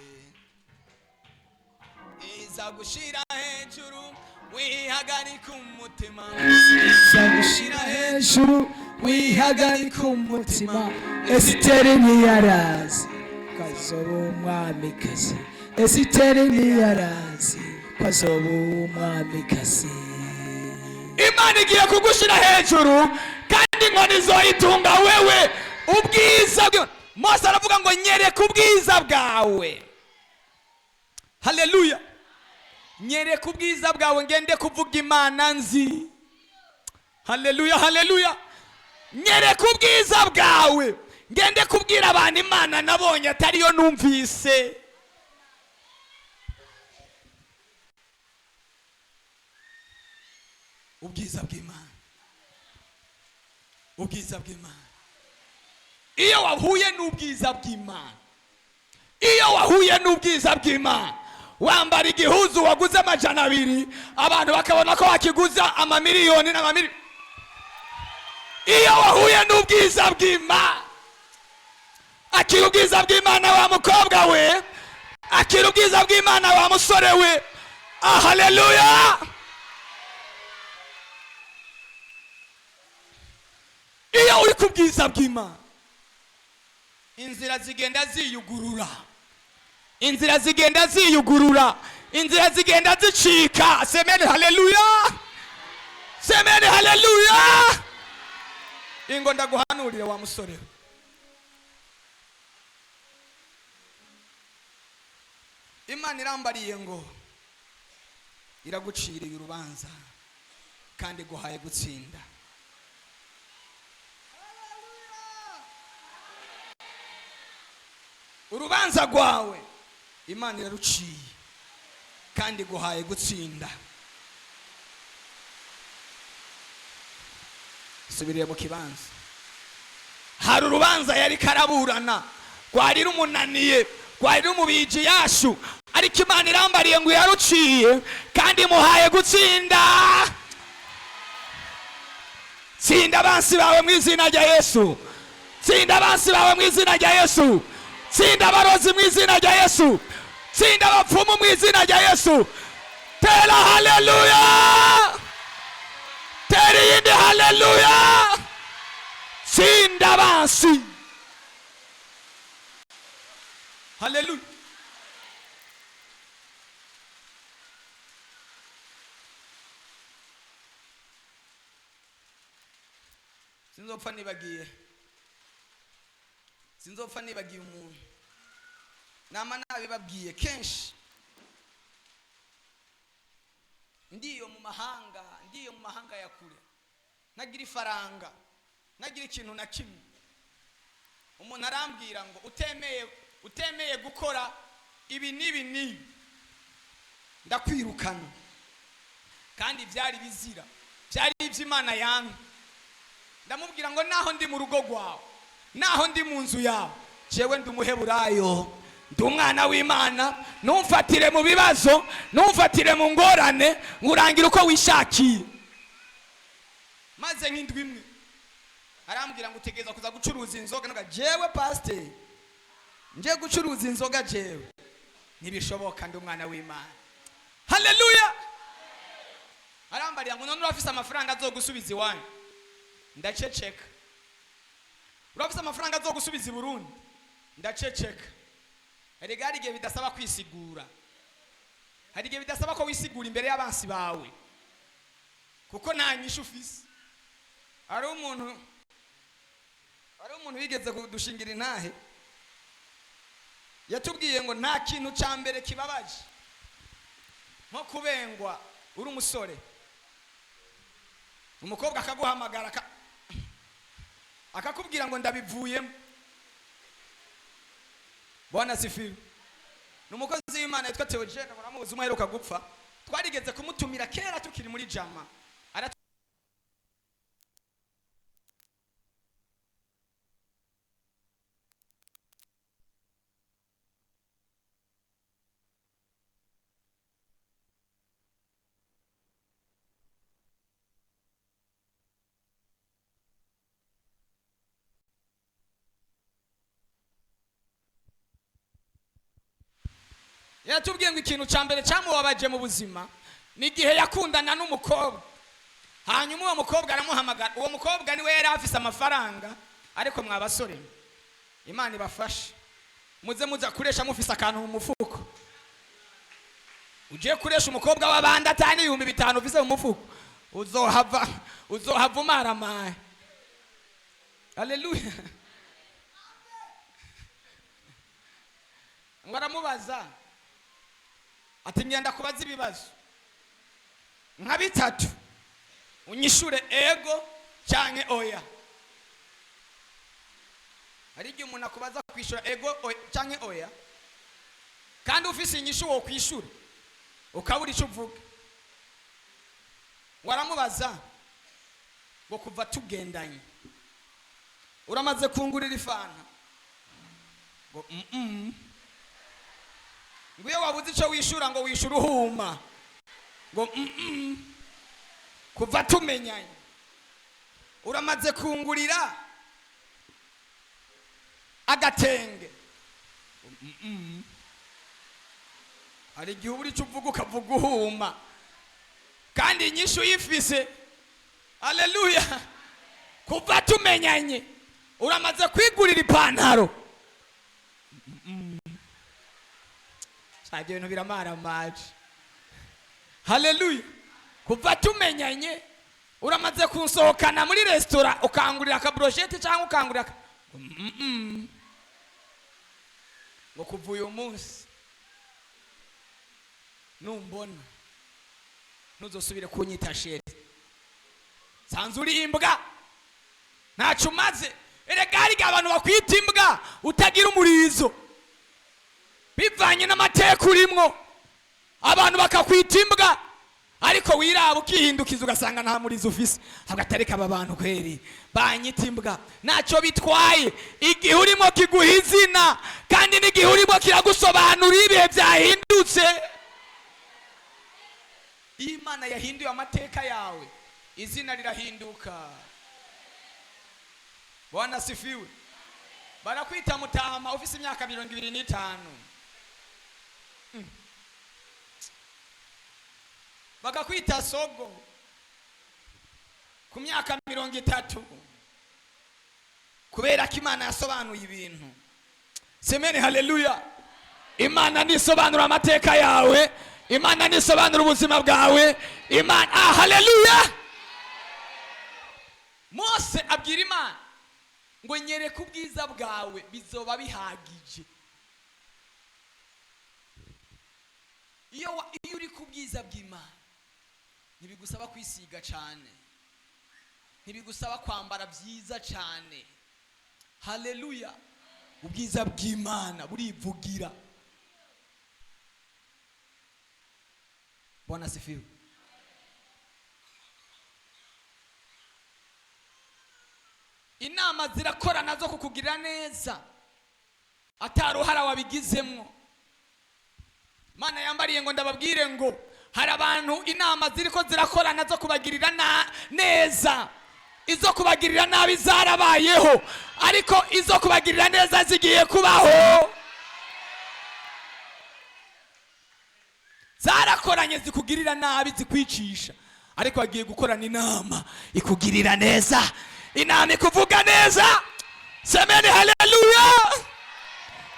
iza gushira hejuru wihagarika umutima iza gushira hejuru wihagarika umutima Esiteri ntiyaraze kwa zabu mwamikaze Esiteri ntiyaraze kwa zabu mwamikaze Imana igiye kugushira hejuru kandi inkoni zoyitunga wewe ubwiza Mose aravuga ngo nyereka ubwiza bwawe haleluya nyereka ubwiza bwawe ngende kuvuga Imana nzi haleluya nyereka ubwiza bwawe ngende kubwira abantu Imana nabonye atariyo numvise ubwiza bw'Imana iyo wahuye n'ubwiza bw'Imana wambara igihuzu waguze amajana 2 abantu bakabona ko wakiguza amamiliyoni n'amamiliyoni iyo wahuye n'ubwiza bw'Imana akira ubwiza bw'Imana wa mukobwa we akira ubwiza bw'Imana wa musore we haleluya iyo uri kubwiza bw'Imana inzira zigenda zicika semeni haleluya ingo ndaguhanurire wa musore Imana irambariye ngo iraguciriye urubanza kandi guhaye gutsinda urubanza rwawe Imana iraruciye kandi guhaye gutsinda subiriye mu kibanza hari urubanza yari karaburana rwari rumunaniye rwari rumubije yashu ariko Imana irambariye ngo yaruciye kandi muhaye gutsinda tsinda abansi bawe mu izina rya Yesu tsinda abansi bawe mu izina rya Yesu tsinda abarozi mu izina rya Yesu tsinda abapfumu mu izina rya Yesu tera haleluya tera yindi haleluya tsinda abansi haleluya sinzopfa nibagiye umuntu nama nabibabwiye kenshi. Ndiyo mu mahanga ya kure, nagira ifaranga, nagira ikintu na kimwe, umuntu arambwira ngo utemeye gukora ibi n'ibi ndakwirukana. Kandi byari bizira, byari iby'Imana yanga. Ndamubwira ngo naho ndi mu rugo rwawe, naho ndi mu nzu yawe, jewe ndi umuheburayo, ndi umwana w'Imana. Numfatire mu bibazo, numfatire mu ngorane, ngurangira uko wishakiye. Maze nk'indwi imwe arambwira ngo utegereza kuza gucuruza inzoga. Naga jewe Pasteur, nje gucuruza inzoga jewe ntibishoboka, ndi umwana w'Imana. Haleluya. Arambariya ngo none urafise amafaranga azogusubiza iwanyu. Ndaceceka. Urafise amafaranga azogusubiza i Burundi. Ndaceceka. Hari igihe bidasaba kwisigura, hari igihe bidasaba ko wisigura imbere y'abansi bawe, kuko nta nyishu ufise. Ari umuntu wigeze kudushingira intahe, yatubwiye ngo nta kintu cya mbere kibabaje nko kubengwa uri umusore, umukobwa akaguhamagara akakubwira ngo ndabivuyemo. Bwana sifiwe. Numukozi w'Imana yitwa Theogene, muramuzi, umuheruka gupfa. Twarigeze kumutumira kera tukiri muri jama. Yatubwiye ngo ikintu cya mbere cyamubabaje mu buzima ni igihe yakundana n'umukobwa, hanyuma uwo mukobwa aramuhamagara. Uwo mukobwa niwe yari afise amafaranga, ariko mwabasore Imana ibafashe muze kuresha mufise akantu mu mufuko. Ugiye kuresha umukobwa w'abandi atani 5,000 ufise mu mufuko, uzohava umaramaye. Haleluya. Ngo aramubaza ati ngenda kubaza ibibazo nka 3, unyishure ego canke oya. Hari igihe umuntu akubaza kwishura ego canke oya, kandi ufise inyishu wo kwishura ukabura ico uvuga. Waramubaza ngo kuva tugendanye uramaze kungurira ifana, ngo ngo iyo wabuze ico wishura ngo wishura uhuma, ngo kuva tumenyanye uramaze kungurira agatenge. Hari igihe ubura ico uvuga ukavuga uhuma, kandi inyishu yifise. Haleluya. Kuva tumenyanye uramaze kwigurira ipantaro. Sajye ibintu biramara maji. Haleluya. Kuva tumenyanye uramaze kunsohokana muri restaurant ukangurira akabrochette cyangwa ukangurira ngo kuva uyu munsi numbona ntuzosubire kunyita sheri, sanze uri imbwa ntacu maze. Erega hari abantu bakwita imbwa utagira umurizo bivanye n'amateka urimwo. Abantu bakakwita imbwa ariko wiraba ukihindukiza ugasanga nta murizo ufise. Hagatareka aba bantu kweri banyita imbwa ntacyo bitwaye. Igihe urimo kiguha izina, kandi n'igihe urimo kiragusobanura ibihe byahindutse. Imana yahinduye amateka yawe, izina rirahinduka. Bwana sifiwe. Barakwita mutama ufise imyaka 25. Bakakwita sogo ku myaka 30, kubera ko Imana yasobanuye ibintu. Semeni haleluya. Imana nisobanura amateka yawe, Imana nisobanura ubuzima bwawe. Imana haleluya. Mose abwira abwira Imana ngo nyereke ubwiza bwawe bizoba bihagije. Iyo uri ku bwiza bw'Imana ntibigusaba kwisiga cyane, ntibigusaba kwambara byiza cyane. Haleluya. Ubwiza bw'Imana burivugira. Bwana asifiwe. Inama zirakora nazo kukugirira neza ataruhara wabigizemwo. Mana yambariye ngo ndababwire ngo hari abantu inama ziriko zirakora nazo kubagirira neza, izo kubagirira nabi zarabayeho, ariko izo kubagirira neza zigiye kubaho. Zarakoranye zikugirira nabi zikwicisha, ariko agiye gukorana inama ikugirira neza, inama ikuvuga neza. Semeni haleluya,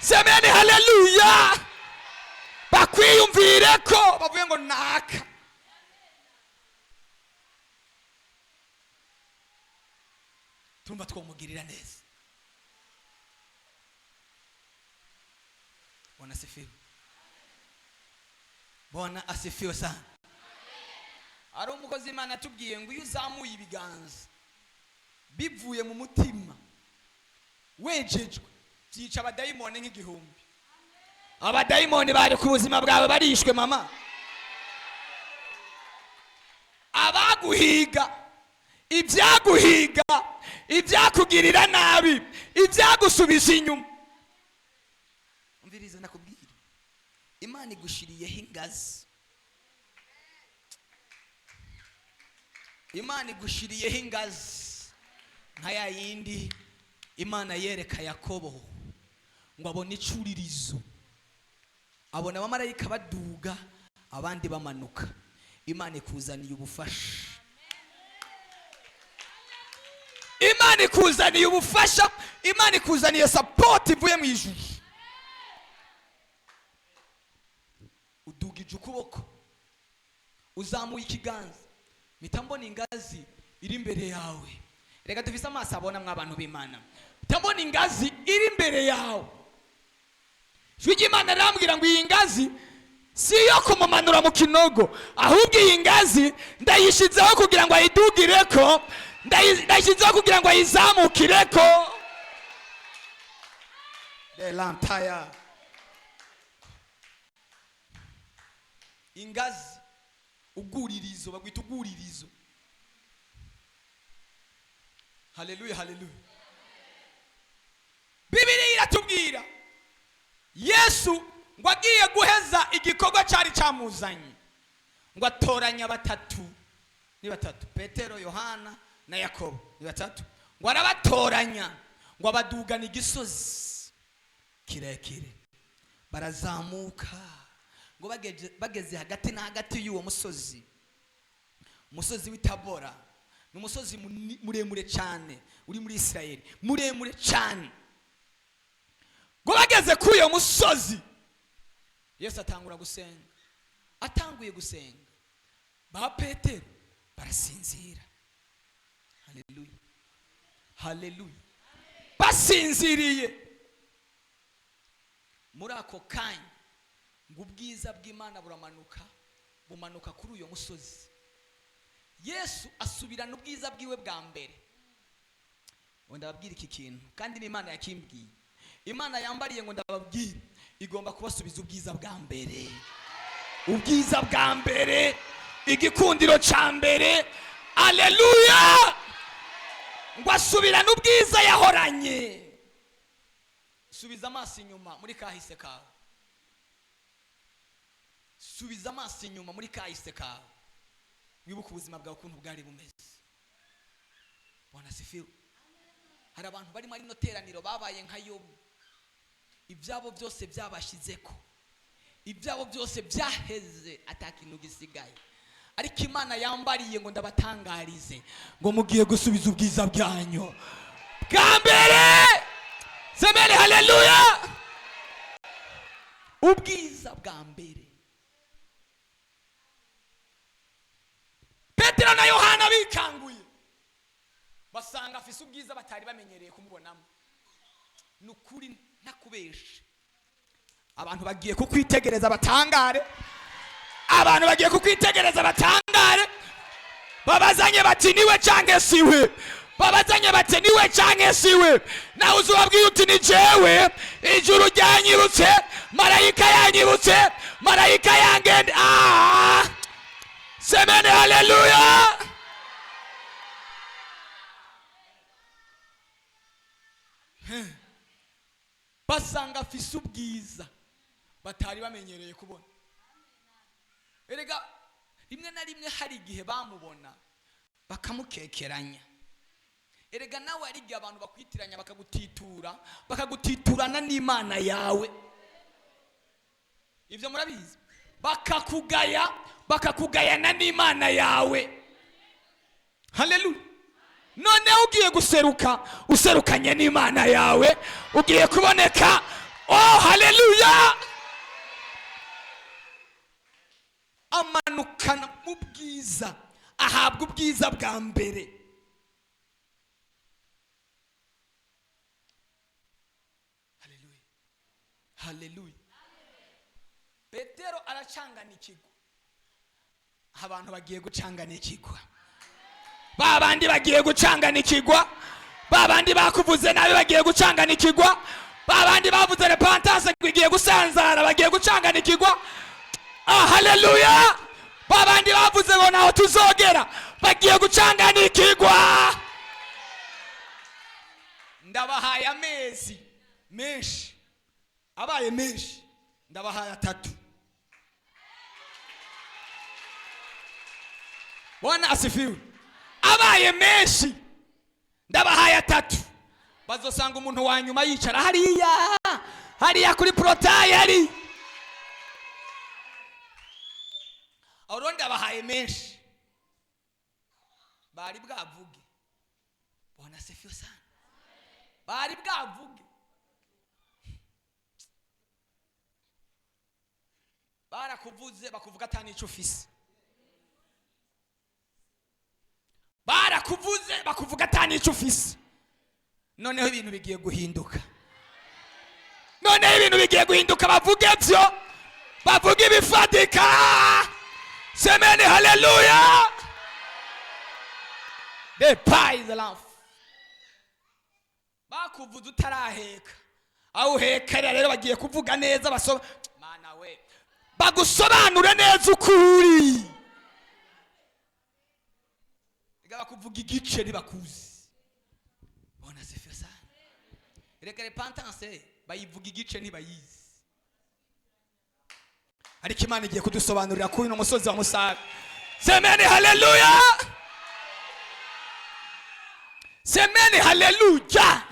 semeni haleluya. Bakwiyumvire ko bavuye ngo naka. Tumva twomugirira neza. Bwana asifiwe. Bwana asifiwe sana. Ari umukozi Imana atubwiye ngo iyo uzamuye ibiganza bivuye mu mutima wejejwe byica abadayimoni nk'igihumbi. Abadayimoni bari ku buzima bwawe barishwe mama. Abaguhiga, ibyaguhiga, ibyakugirira nabi, ibyagusubiza inyuma. Umviriza nakubwira, Imana igushiriyeho ingazi. Imana igushiriyeho ingazi nka ya yindi Imana yereka Yakobo ngo abone icuririzo, abona abamarayika baduga abandi bamanuka. Imana ikuzaniye ubufasha. Imana ikuzaniye ubufasha. Imana ikuzaniye support ivuye mu ijuru. Udugije ukuboko, uzamuye ikiganza, mitambona ingazi iri imbere yawe. Reka dufise amaso abona mw'abantu b'Imana. Mitambona ingazi iri imbere yawe. VYIJAMBO arambwira ngo iyi ngazi si yo kumumanura mu kinogo, ahubwo iyi ngazi ndayishizeho kugira ngo ayidugireko, ndayishizeho kugira ngo ayizamukireko. De lantaya. Ingazi uguririzo, bagwita uguririzo. Haleluya, haleluya. Bibiliya iratubwira Yesu ngo agiye guheza igikorwa cyari cyamuzanye, ngo atoranya batatu, ni batatu, Petero, Yohana na Yakobo, ni batatu. Ngo arabatoranya ngo abadugana igisozi kirekire. Barazamuka ngo bageze hagati na hagati y'uwo musozi, umusozi w'Itabora. Ni umusozi muremure cyane uri muri Isirayeli, muremure cyane. Ngo bageze kuri uyo musozi, Yesu atangura gusenga. Atanguye gusenga, ba Petero barasinzira. Haleluya, haleluya. Basinziriye. Muri ako kanya ngo ubwiza bw'Imana buramanuka, bumanuka kuri uyo musozi. Yesu asubirana ubwiza bwiwe bwa mbere. Ndababwira iki kintu kandi n'Imana yakimbwiye. Imana yambariye ngo ndababwire igomba kubasubiza ubwiza bwa mbere. Ubwiza bwa mbere, igikundiro ca mbere. Haleluya. Ngo asubirana ubwiza yahoranye. Subiza amaso inyuma muri kahise kawe. Subiza amaso inyuma muri kahise kawe. Wibuka ubuzima bwawe ukuntu bwari bumeze. Bwana asifiwe. Hari abantu bari muri no teraniro babaye nka Yobu. Ibyabo byose byabashizeko, ibyabo byose byaheze, atakintu gisigaye. Ariko Imana yambariye ngo ndabatangarize ngo mugiye gusubiza ubwiza bwanyu bwa mbere. Semeni haleluya. Ubwiza bwa mbere. Petero na Yohana bikanguye, basa basanga afise ubwiza batari bamenyereye kumubonamo. Nukuri ntakubesha. Abantu bagiye kukwitegereza batangare. Abantu bagiye kukwitegereza batangare. Babazanye bati niwe canke siwe. Babazanye bati niwe canke siwe. Na uzubabwiye uti ni jewe. Ijuru ryanyibutse, marayika yanyibutse, marayika yangende. Semene haleluya. Basanga afise ubwiza batari bamenyereye kubona. Erega rimwe na rimwe hari igihe bamubona bakamukekeranya. Erega nawe ari igihe abantu bakwitiranya bakagutiturana n'Imana yawe. Ivyo murabizi? Bakakugayana n'Imana yawe. Haleluya. None ugiye userukanye n'Imana yawe, ugiye kuboneka. Oh haleluya. Amanukana mu bwiza, ahabwa ubwiza bwa mbere. Haleluya. Haleluya. Petero aracanganikirwa. Abantu bagiye gucanganikirwa. Babandi bagiye gucanganikirwa. Babandi bakuvuze nabi bagiye gucanganikirwa. Babandi bavuze repentance bagiye gusanzara bagiye gucanganikirwa. Haleluya. Babandi bavuze ngo naho tuzogera bagiye gucanganikirwa. Ndabahaye amezi menshi. Abaye menshi. Ndabahaye 3. Bwana asifiwe. Abaye menshi. Ndabahaye 3. Bazosanga umuntu wa nyuma yicara hariya kuri protaye hari. Aronda bahaye menshi. Bari bwavuge. Bwana asifiwe sana. Bari bwavuge. Barakuvuze bakuvuga atani ico ufise. Barakuvuze bakuvuga atani ico ufise. Noneho ibintu bigiye guhinduka. Bavuge byo. Bavuge ibifatika. Semeni haleluya. The praise the Lord. Bakuvuze utaraheka. Aho hekera rero bagiye kuvuga neza mana we. Bagusobanure neza ukuri. Igaba kuvuga igice nibakuzi. Bona sifiwe sana. Reka repentance bayivuga igice ntibayizi. Ariko Imana igiye kudusobanurira kuri no musozi wa Musaga. Semeni haleluya. Semeni haleluya.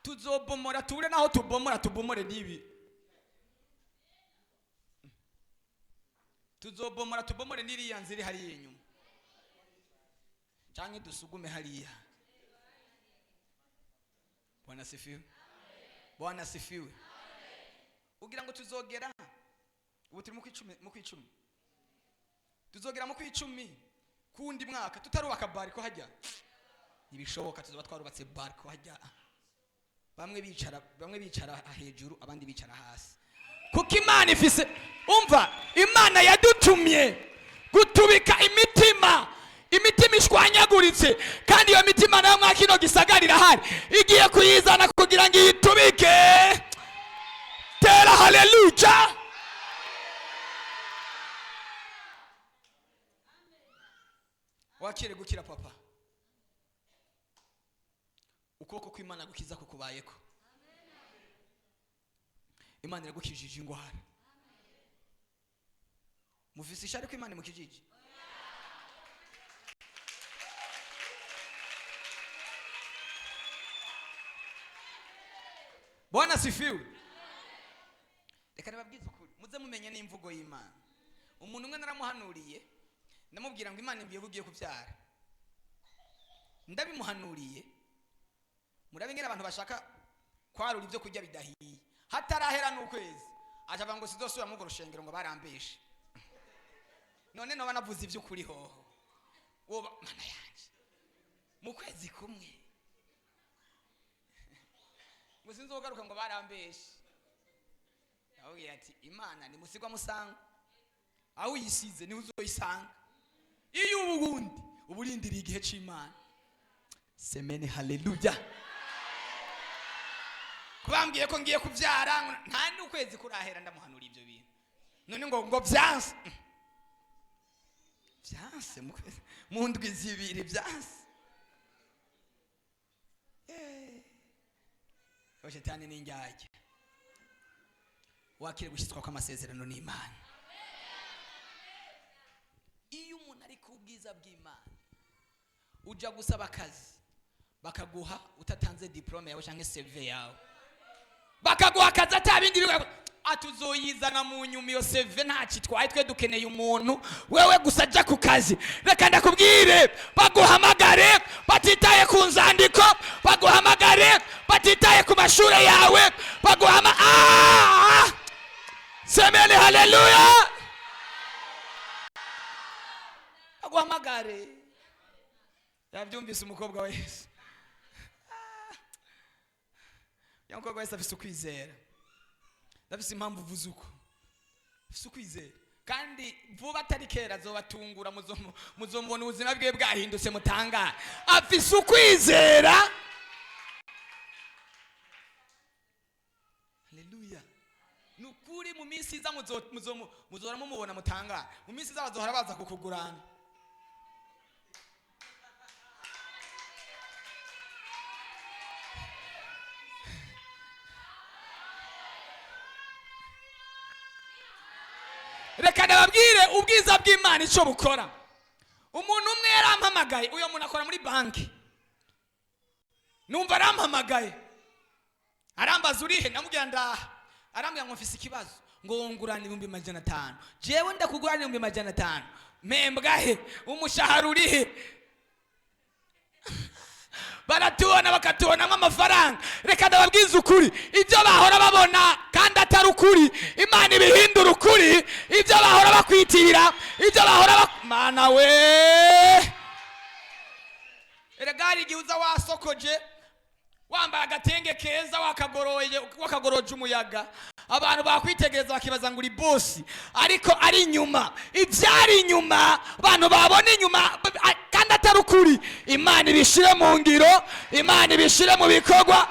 Tuzobomora ture naho tubomore nibi. Tuzobomora niriya nziri hariya inyuma. Canke dusugume hariya. Bwana sifiwe. Bwana sifiwe. Ugira ngo tuzogera ubu turi mu kwicumi. Tuzogera mu kwicumi kundi mwaka tutarubaka bariko hajya. Nibishoboka tuzoba twarubatse bariko hajya. Bamwe bicara hejuru abandi bicara hasi. Kuko Imana ifise umva Imana yadutumye gutubika imitima ishwanyaguritse kandi iyo mitima nayo mwakino gisagarira hari igiye kuyizana kugira ngo iyitubike. Tera haleluya. Wakire gukira papa. Ukuboko kw'Imana gukiza kukubayeko. Imana iragukijije ingwara. Mufise ishari ko Imana imukijije. Bwana sifiwe. Reka nababwize ukuri muze mumenye n'imvugo y'Imana. Umuntu umwe naramuhanuriye ndamubwira ngo Imana imbiye bugiye kubyara. Ndabimuhanuriye. Murabengera abantu bashaka kwarura ibyo kujya bidahiye. Hatarahera n'ukwezi. Ajavuga ngo sizosubira mu rushengero ngo barambeshe. None no banavuze iby'ukuri hoho. Woba mana yanje. kumwe ngo sinzogaruka ngo barambeshe yabwiye ati Imana ni musigwa musanga aho uyisize ni uzoyisanga iyo ubundi uburindiriye igihe c'Imana semene haleluya kubambwiye ko ngiye kuvyara nta n'ukwezi kurahera ndamuhanura ibyo bintu none ngo byanse mu ndwi zibiri byanse Shetani ni injyajya wakire gushyitswa kw'amasezerano n'Imana iyo umuntu ari ku bwiza bw'Imana uja gusaba akazi bakaguha utatanze diplome yawe cyangwa CV yawe bakaguha akazi atabindi atuzoyizana mu nyuma iyo CV nta kitwaye twe dukeneye umuntu wewe gusa aja ku kazi reka ndakubwire baguhamagare batitaye ku nzandiko baguhamagare batitaye ku mashure yawe semene haleluya baguhamagare yabyumvise umukobwa wa Yesu ya mukobwa wa Yesu afise ukwizera ndafise impamvu uvuze uko afise ukwizera kandi vuba atari kera azobatungura muzombona ubuzima bwe bwahindutse mutangara afise ukwizera haleluya nukuri mu minsi iza muzora mumubona mutangara mu minsi iza bazohora baza kukugurana reka ndababwire ubwiza bw'Imana icyo bukora umuntu umwe yarampamagaye uyo muntu akora muri banki numva arampamagaye arambaza urihe namubwira ndaha arambwira ngo mfise ikibazo ngo ngurane 500 jewe ndakugurana 500 membwahe umushahara urihe baratubona bakatubona nk'amafaranga reka ndababwiza ukuri ibyo bahora babona kandi atari ukuri Imana ibihindura ukuri ibyo bahora bakwitirira ibyo bahora Mana we eragari giuza wasokoje wambaye agatenge keza wakagoroje umuyaga abantu bakwitegereza bakibaza ngo uri boss ariko ari inyuma ibyari inyuma abantu babona inyuma kandi atari ukuri Imana ibishire mu ngiro Imana ibishire mu bikorwa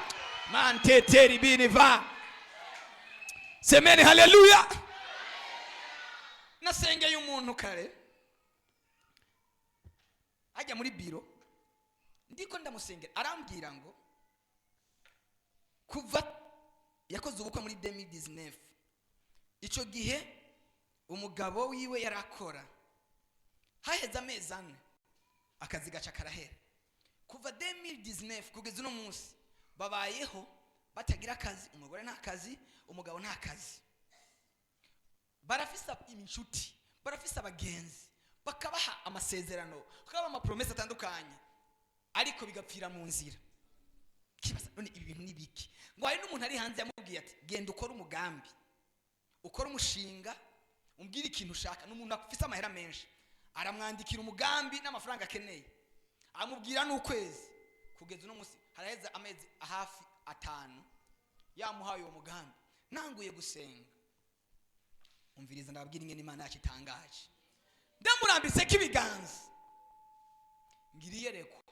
manteteri biniva semene haleluya nasengeye umuntu kare ajya muri biro ndiko ndamusengera arambwira ngo kuva yakoze ubukwe muri 2019 ico gihe umugabo wiwe yarakora haheze amezi 4 akazi gaca karahera kuva 2019 kugeza uno munsi babayeho batagira akazi umugore nta kazi umugabo nta kazi barafisa inshuti barafisa abagenzi bakabaha amasezerano bakaba amapromesa atandukanye ariko bigapfira mu nzira kibaza none ibi bintu nibiki ngo hari n'umuntu ari hanze yamubwiye ati genda ukora umugambi ukora umushinga umbwira ikintu ushaka n'umuntu afise amahera menshi aramwandikira umugambi n'amafaranga akeneye amubwira n'ukwezi kugeza uno munsi haraheze amezi hafi 5 yamuhaye uwo mugambi nanguye gusenga umviriza ndababwira ingene Imana yakitangaje ndamurambise kibiganza ngiriye reko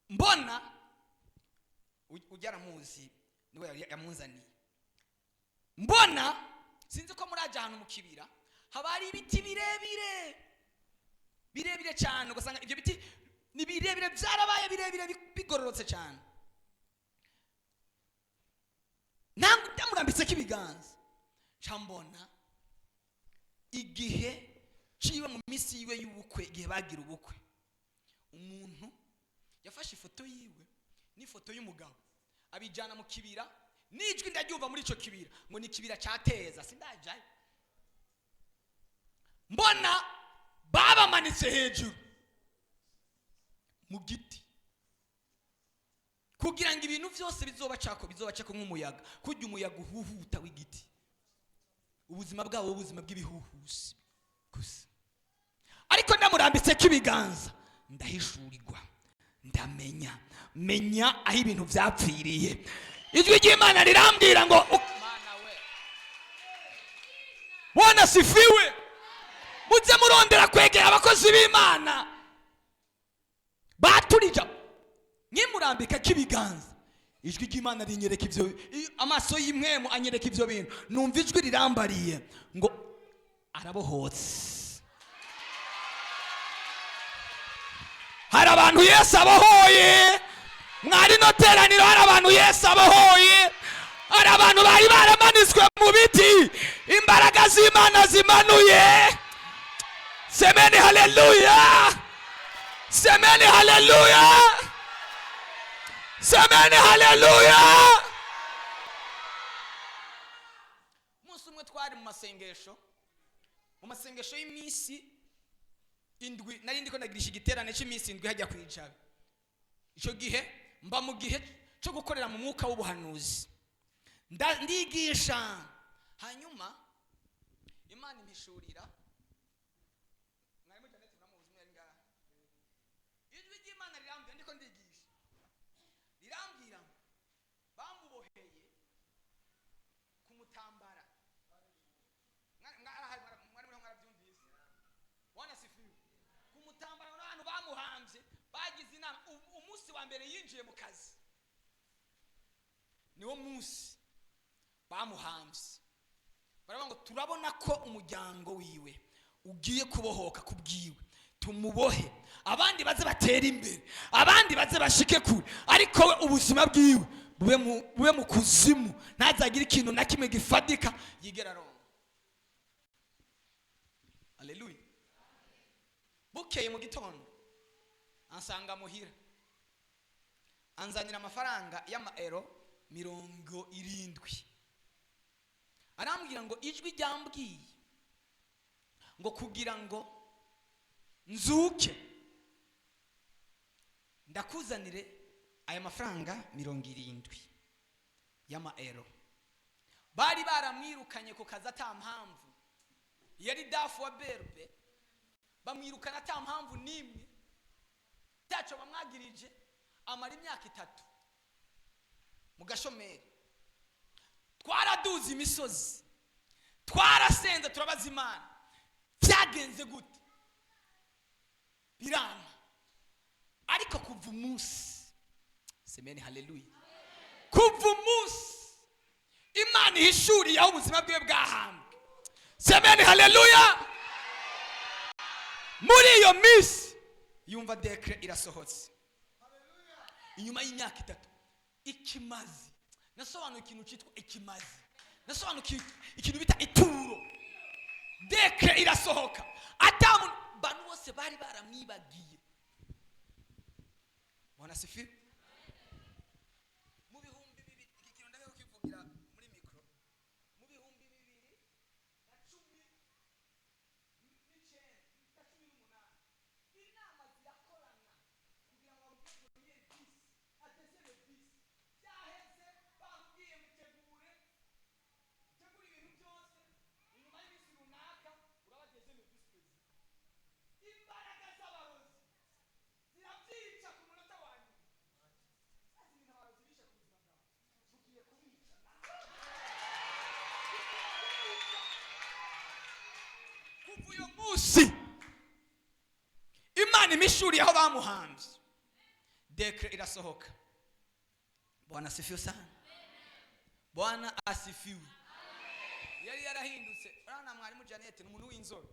mbona ujyara muzi niwe yamunzaniye mbona sinzi ko muraje ahantu mu kibira habari ibiti birebire cyane ugasanga ibyo biti ni birebire byarabaye birebire bigororotse cyane nangu ndamurambitse kibiganza cyambona igihe ciwe mu misi yiwe y'ubukwe igihe bagira ubukwe umuntu yafashe ifoto yiwe n'ifoto y'umugabo abijana mu kibira nijwi ndagyumva muri ico kibira ngo ni kibira cyateza sindajaye mbona babamanitse hejuru mu giti kugira ngo ibintu byose bizobacako nk'umuyaga kujya umuyaga uhuhuta w'igiti ubuzima bwabo ubuzima bw'ibihuhusi gusa ariko ndamurambitse kibiganza ndahishurirwa ndamenya menya aho ibintu byapfiriye. Ijwi ry'Imana rirambwira ngo Mana we Bwana sifiwe. Mujye murondera kwegera abakozi b'Imana baturija nkimurambika k'ibiganza. Ijwi ry'Imana rinyereka ivyo, amaso y'imwemu anyereka ivyo bintu. Numva ijwi rirambariye ngo arabohotse. Hari abantu Yesu abohoye. Mwari no teraniro hari abantu Yesu abohoye. Hari abantu bari baramanitswe mu biti, imbaraga z'Imana zimanuye. Semeni haleluya. Semeni haleluya. Semeni haleluya. Umunsi umwe twari mu masengesho y'iminsi indwi, nari ndiko ndagirisha igiterane cy'iminsi indwi hajya kwicara. Icyo gihe mba mu gihe cyo gukorera mu mwuka w'ubuhanuzi, ndigisha. Hanyuma Imana impishurira, mwari mujyane tunamuzi mwari ngaha. Ijwi ry'Imana rirambwira ndiko ndigisha, rirambwira bamuboheye kumutambara. Mwari mwarabyumvise? Bwana sifiwe. Kumutambara n'abantu bamuhambye bagize inama. Umunsi wa mbere yinjiye mu kazi, niwo munsi bamuhambye. Baravuga ngo turabona ko umuryango wiwe ugiye kubohoka kubwiwe, tumubohe, abandi baze batera imbere, abandi baze bashike kure, ariko we ubuzima bwiwe bube mu kuzimu, ntazagira ikintu na kimwe gifatika yigera ronka. Haleluya. Bukeye mu gitondo ansanga muhira, anzanira amafaranga y'amaero 70. Arambwira ngo ijwi ryambwiye ngo kugira ngo nzuke ndakuzanire aya mafaranga 70 y'amaero. Bari baramwirukanye ku kazi ata mpamvu, yari dafu wa berbe, bamwirukana ata mpamvu nimwe, tacho bamwagirije. Amara imyaka 3 mu gashomeri. Twaraduze imisozi, twarasenze turabaza Imana byagenze gute, birama. Ariko kuva umunsi, semeni haleluya, kuva umunsi Imana ihishuriye aho ubuzima bwe bwahambwe. Semeni haleluya. Muri iyo minsi yumva dekre irasohotse. Inyuma y'imyaka 3 ikimazi, nasobanuye ikintu cyitwa ikimazi, nasobanuye ikintu bita ituro. Dekre irasohoka, atamu bantu bose bari baramwibagiye. Bwana sifi. Mu bihumbi 2 iki kintu ndabyo kivugira muri mikro, mu bihumbi 2018 inama zirakorana kugira ngo bamutegure bisi, atezere bisi. Byaheze bambwiye mutegure ibintu byose, inyuma y'ibisi runaka urabageze mu bisi bezi. Imbaraga z'abarozi zirabyica ku munota wa nyuma. Azi ibintu abarozi bishe ku buzima bwawe, tugiye kubica. Kuva uyo munsi Imana imishuriye aho bamuhambye, dekre irasohoka. Bwana asifiwe sana. Bwana asifiwe. Yari yarahindutse. Urana mwarimu Janet n'umuntu w'inzobe,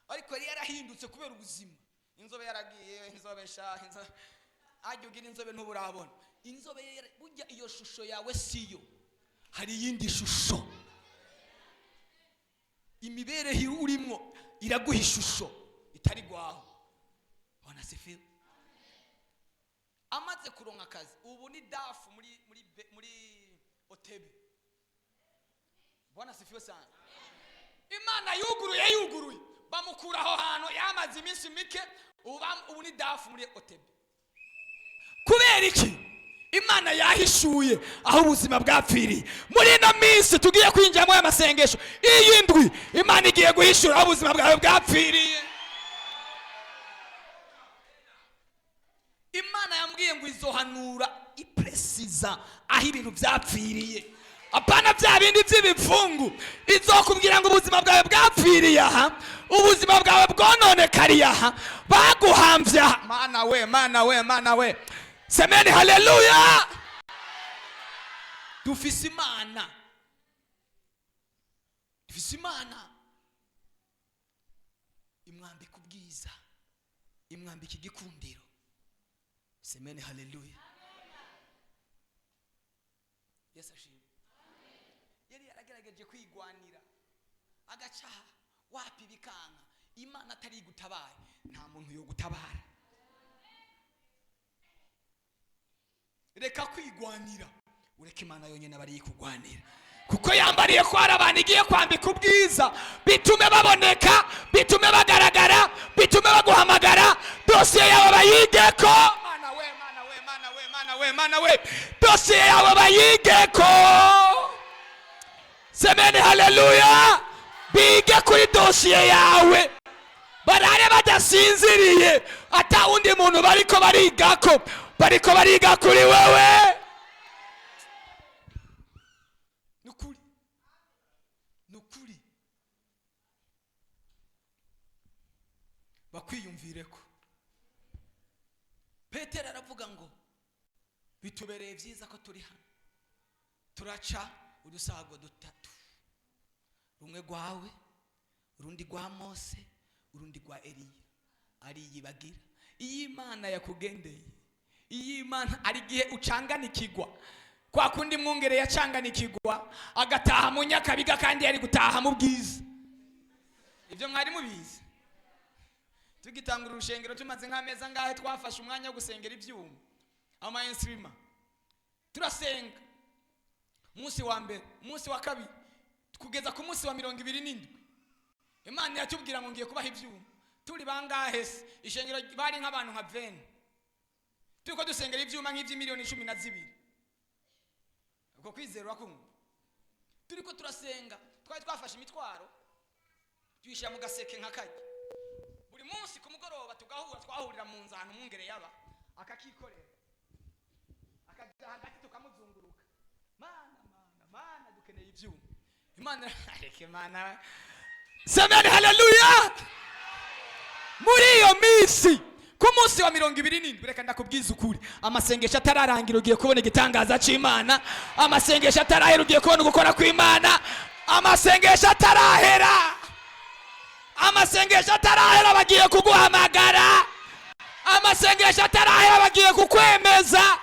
ariko yari yarahindutse kubera ubuzima. Inzobe yaragiye, inzobe shahinza ajye ugira inzobe ntuburabona. Inzobe burya iyo shusho yawe siyo, hari yindi shusho. Imibereho urimo iraguha ishusho itari gwaho. Bwana asifiwe. Amaze kuronka akazi, ubu ni dafu muri Otebe. Bwana asifiwe sana. Imana yuguruye bamukura aho hantu yamaze iminsi mike, ubu ni dafu muri Otebe. Kubera iki? Imana yahishuye aho ubuzima bwapfiriye. Muri ino minsi tugiye kwinjira mu amasengesho iyindwi, Imana igiye guhishura aho ubuzima bwawe bwapfiriye. izohanura ipresiza aho ibintu byapfiriye. Apana bya bindi by'ibipfungu. Izokubwira ngo ubuzima bwawe bwapfiriye aha, ubuzima bwawe bwononekariye aha, baguhamvye aha. Mana we. Semeni haleluya. Dufise Imana. Imwambika ubwiza, imwambika igikundiro. Semeni haleluya. Yes ashimwe. Yari yaragerageje kwigwanira agaca wapi bikanga. Imana atari gutabaye, nta muntu yo gutabara. Reka kwigwanira, ureka Imana yonyene bari kugwanira. Kuko yambariye ko abantu igiye kwambika ubwiza, bitume baboneka, bitume bagaragara, bitume baguhamagara, dosiye yawe bayigeko. Mana we, dosiye yawe bayigeko. Semeni haleluya. Bige kuri dosiye yawe, barare badasinziriye, ata undi muntu bariko bariga kuri wewe. Nukuri bakwiyumvireko. Petero aravuga ngo bitubereye byiza ko turi hano, turaca udusago dutatu, rumwe rwawe, urundi rwa Mose, urundi rwa Eliya. Ari yibagira iyi Imana yakugendeye, iyi Imana ari gihe ucanganikigwa kwa kundi mwungere yacanganikigwa agataha mu Nyakabiga kandi yari gutaha mu Bwiza. Ibyo mwari mubizi. Tugitangura urushengero tumaze nk'ameza ngahe twafashe umwanya wo gusengera ibyuma ama instrument. Turasenga munsi wa mbere, munsi wa kabiri, kugeza ku munsi wa 27. Imana yatubwira ngo ngiye kubaha ibyuma. Turi bangahe se? Ishengero bari nk'abantu nka 20. Turiko dusengera ibyuma nk'iby'imiliyoni 12. Uko kwizera wakumva. Turiko turasenga, twari twafashe imitwaro tuyishira mu gaseke nk'akajya. Buri munsi ku mugoroba twahurira mu nzano mwungere yaba akakikorera. Akaja hagati tukamuzunguruka. Mana dukeneye ibyuma. Imana areke Imana. Semeni haleluya. Muri iyo minsi ku munsi wa 27, reka ndakubwiza ukuri, amasengesho atararangira ugiye kubona igitangaza cy'Imana. Amasengesho atarahera ugiye kubona gukora kw'Imana. Amasengesho atarahera bagiye kuguhamagara. Amasengesho atarahera bagiye kukwemeza.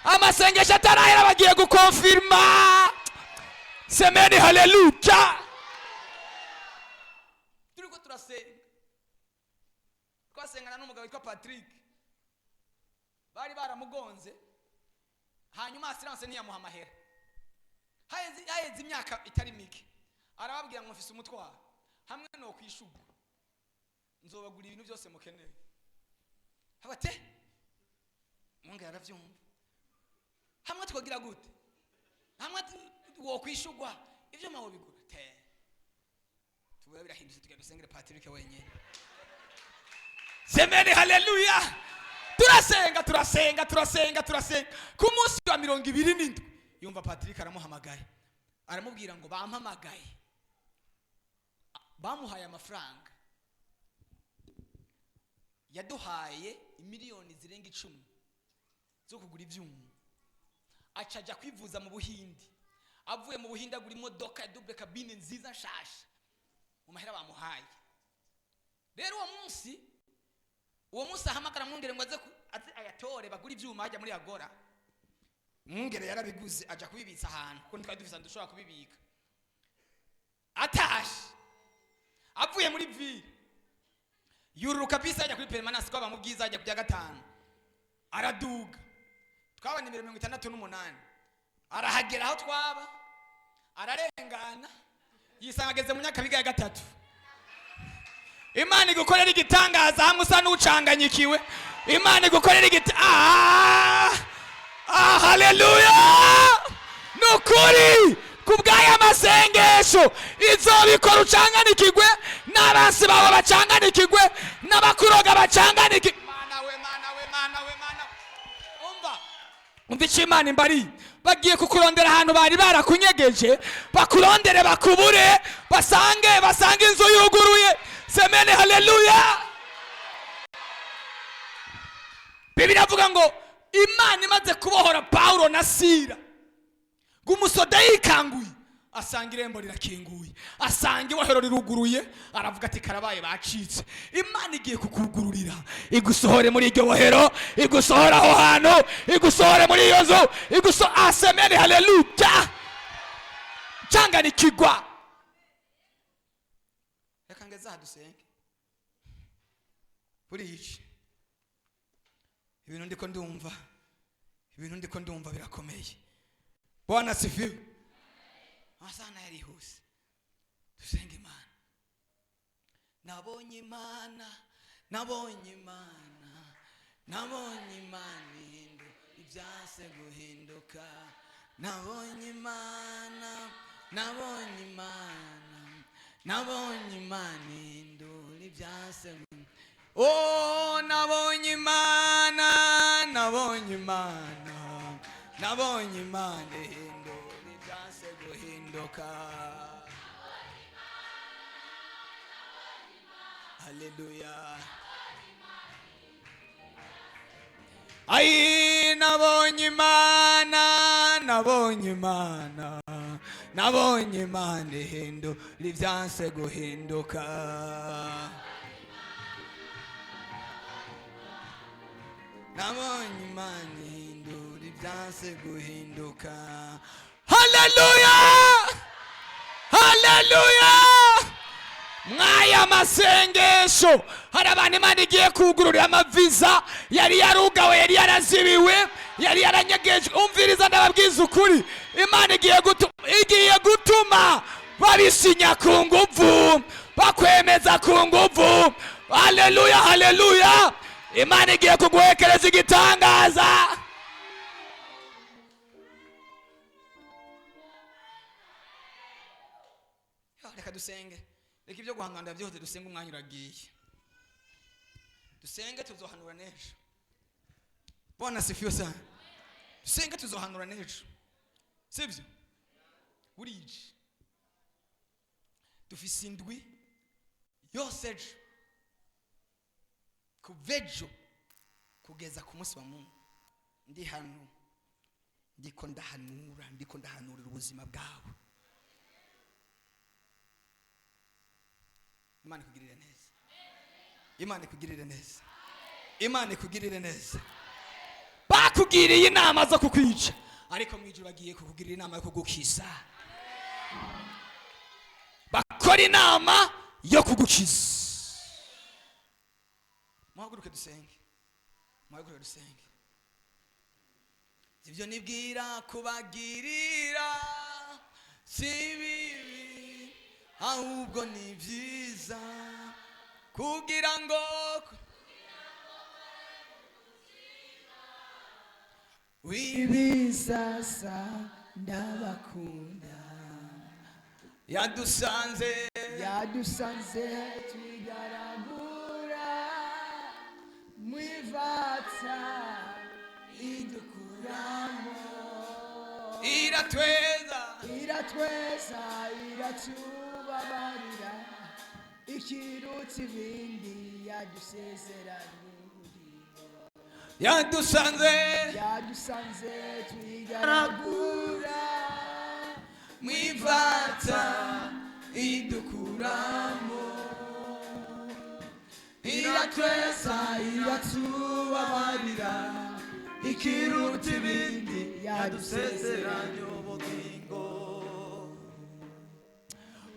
Amasengesho atarahera bagiye gukonfirma. Semeni haleluya. Turiko turasenga, twasengana n'umugabo witwa Patrick, bari baramugonze, hanyuma asiranse ntiyamuha amahera. Haheze imyaka itari mike, arababwira ngo mfise umutwaro, hamwe no kwishugwa nzobagura ibintu byose mukeneye. Habate munga yaravyumva. Hamwe twogira gute? Hamwe wo kwishugwa ibyo mawo bigura te. Tubura birahindutse tugenda dusengera Patrick wenyine. Semeni haleluya. Turasenga. Ku munsi wa 27 yumva Patrick aramuhamagaye. Aramubwira ngo bampamagaye. Bamuhaye amafaranga. Yaduhaye imiliyoni zirenga 10 zo kugura ibyuma. Acaja kwivuza mu Buhindi. Avuye mu Buhindi agura imodoka ya double cabine nziza nshasha. Mu mahera bamuhaye. Rero uwo munsi ahamagara mwungere ngo aze ayatore bagura ibyuma ajya muri Agora. Mwungere yarabiguze aja kubibitsa ahantu kuko twari dufisa ndushobora kubibika. Atashi avuye muri ville yururuka bisa ajya kuri permanence kwa bamubwiza ajya kujya 5. Araduga twabanye 68. Arahagera aho twaba, ararengana, yisanga ageze mu Nyakabiga ya 3. Imana igukorera igitangaza hamwe usa n'ucanganyikiwe. Imana igukorera haleluya. Nukuri kubwaya masengesho izobikora ucanganikigwe, n'abansi bawe bacanganikigwe, n'abakuroga bacanganikigwe. Mana we. Umva umva icyo Imana imbari bagiye kukurondera ahantu bari barakunyegeje bakurondere bakubure basange inzu yuguruye semene haleluya. Bibiliya avuga ngo Imana imaze kubohora Paulo na Sila ngo umusoda yikanguye asanga irembo rirakinguye asanga ibohero riruguruye aravuga ati karabaye bacitse. Imana igiye kukugururira igusohore muri iryo bohero igusohora aho hantu igusohore muri iyo nzu asemene haleluya cyangwa nikigwa. Reka ngeze aha dusenge buri iki ibintu ndiko ndumva birakomeye. Bwana sifiwe. Asana yarihuse dusenge Imana. Nabonye Imana hindu ibyase guhinduka. Nabonye Imana hindu ibyase guhinduka. Oh, nabonye Imana hindu ibyase guhinduka. Haleluya. Ai nabonye Imana hindu ibyase guhinduka. Nabonye Imana hindu ibyase guhinduka. Haleluya. Mwaya masengesho hari abantu Imana igiye kugururira amaviza yari yarugawe yari yarazibiwe yari yaranyegejwe. Umviriza ndababwiza ukuri Imana igiye gutuma babisinya ku nguvu bakwemeza ku nguvu. Haleluya. Imana igiye kuguhekereza igitangaza. Reka dusenge. Reka ibyo guhangana byose dusenge umwanya uragiye. Dusenge tuzohanura n'ejo. Bwana sifiwe sana. Dusenge tuzohanura n'ejo. Sibyo? Burije. Dufise indwi yose ejo. Kuvejo kugeza ku munsi wa Mungu ndi hano ndiko ndahanurira ubuzima bwawe. Imana ikugirire neza. Bakugiriye inama zo kukwica ariko mwijuru bagiye kukugirira inama yo kugukiza. Bakora inama yo kugukiza. Muhaguruke dusenge. Ibyo nibwira kubagirira si bibi ahubwo ni byiza kugira ngo wibisasa ndabakunda. Yadusanze twigaragura mwivatsa idukuramo. Iratweza iratubabarira ikirutsi ibindi yadusezeranye. Yadusanze twigaragura mwivata idukuramo. Iratweza iratubabarira ikiruta ibindi yadusezeranye ubugingo.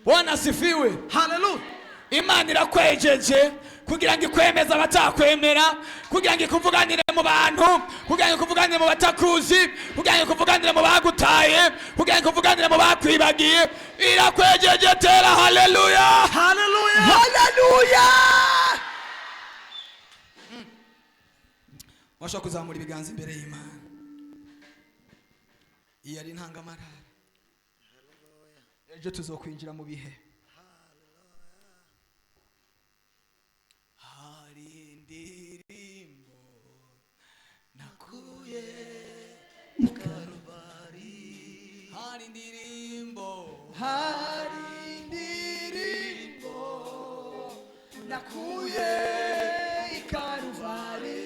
Bwana sifiwe. Haleluya. Imana irakwejeje kugira ngo ikwemeze abatakwemera, kugira ngo ikuvuganire mu bantu, kugira ngo ikuvuganire mu batakuzi, kugira ngo ikuvuganire mu bagutaye, kugira ngo ikuvuganire mu bakwibagiye. Irakwejeje tera. Haleluya. Washaka kuzamura ibiganza imbere y'Imana. Iyo ari intangamarara. Ejo tuzokwinjira mu bihe. Hari indirimbo nakuye hari indirimbo hari indirimbo nakuye i Karuvari,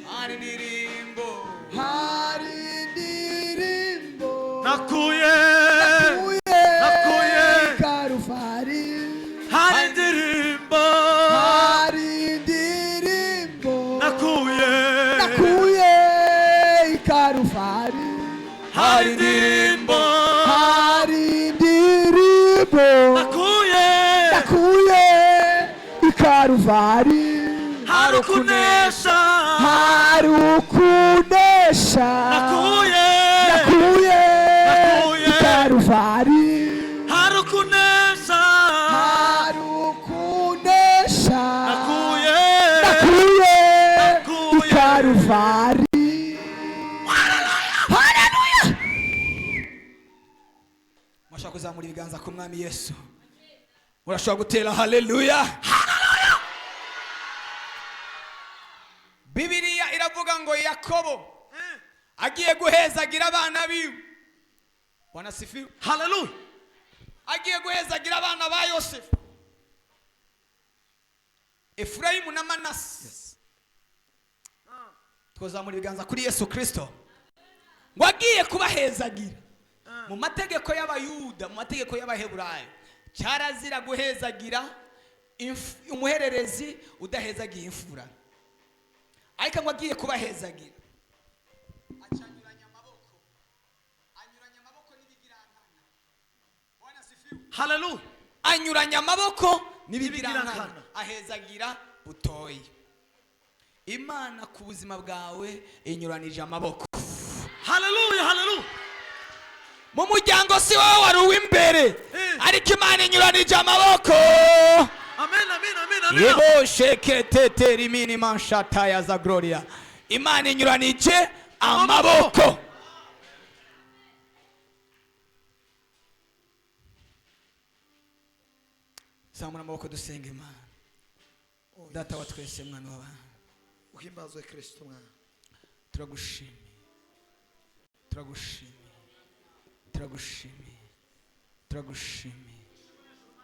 hari indirimbo hari indirimbo nakuye nakuye i Karuvari, hari indirimbo hari indirimbo nakuye i Karuvari, hari indirimbo hari indirimbo nakuye i Karuvari, hari ukunesha hari ukunesha nakuye i Karuvari, hari ukunesha hari ukunesha nakuye i Karuvari. Haleluya! Mwashaka kuzamura ibiganza ku mwami Yesu, murashobora gutera haleluya. Bibiliya iravuga ngo Yakobo agiye guhezagira abana biwe, Bwana sifiwe, haleluya, agiye guhezagira abana ba Yosefu, Efurayimu na Manase. Twazamura ibiganza kuri Yesu Kristo ngo agiye kubahezagira. Mu mategeko y'Abayuda, mu mategeko y'Abaheburayo, cyarazira guhezagira umuhererezi udahezagiye imfura, ariko ngo agiye kubahezagira acanyuranya amaboko n'ibigirankana. Bwana sifiwe, haleluya, anyuranya amaboko n'ibigirankana, ahezagira butoyi. Imana ku buzima bwawe inyuranije amaboko. haleluya, haleluya. Mu muryango si wowe wari uw'imbere, ariko Imana inyuranije amaboko. Amen, amen, amen, amen. Yebo shekete rimini manshata ya za gloria. Imana inyuranije amaboko. Zamura amaboko dusenga Imana. Data wa twese mwana w'abantu, Uhimbazwe Kristo mwana. turagushimiye, turagushimiye, turagushimiye, turagushimiye,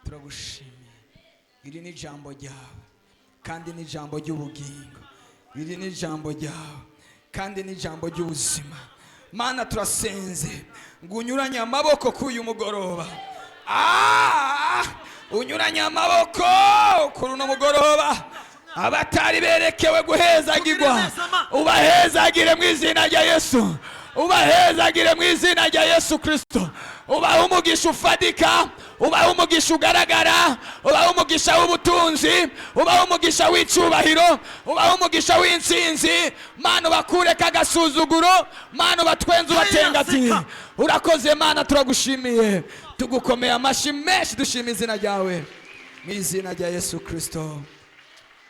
turagushimiye. Iri ni ijambo ryawe kandi ni ijambo ry'ubugingo, iri ni ijambo ryawe kandi ni ijambo ry'ubuzima. Mana turasenze ngo unyuranye amaboko k'uyu mugoroba, unyuranye amaboko kuri uno mugoroba. Abatari berekewe guhezagirwa, ubahezagire mu izina rya Yesu, ubahezagire mu izina rya Yesu Kristo. Ubahe umugisha ufatika, ubahe umugisha ugaragara, ubahe umugisha w'ubutunzi, ubahe umugisha w'icyubahiro, ubahe umugisha w'intsinzi. Mana ubakure kagasuzuguro, Mana ubatwenze ubatengati. Urakoze Mana, turagushimiye, tugukomeye amashyi menshi, dushima izina ryawe mu izina rya Yesu Kristo,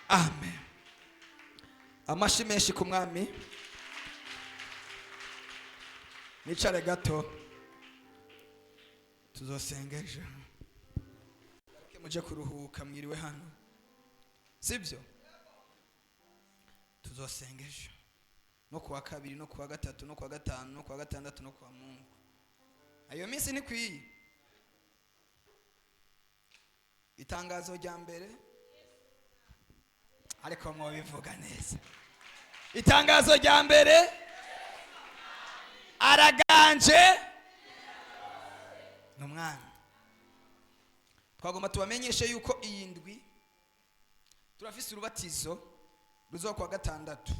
amen. Amashyi menshi ku mwami. Nicare gato tuzosenga ejo, muje kuruhuka, mwiriwe hano sibyo? Tuzosenga ejo no kuwa kabiri no kuwa gatatu no kuwa gatanu no kuwa gatandatu no kuwa Mungu. Ayo minsi ni kwiye. Itangazo rya mbere, ariko mwo bivuga neza. Itangazo rya mbere, araganje n'umwana. Twagomba tubamenyeshe yuko iyi ndwi turafise urubatizo ruzo kwa gatandatu.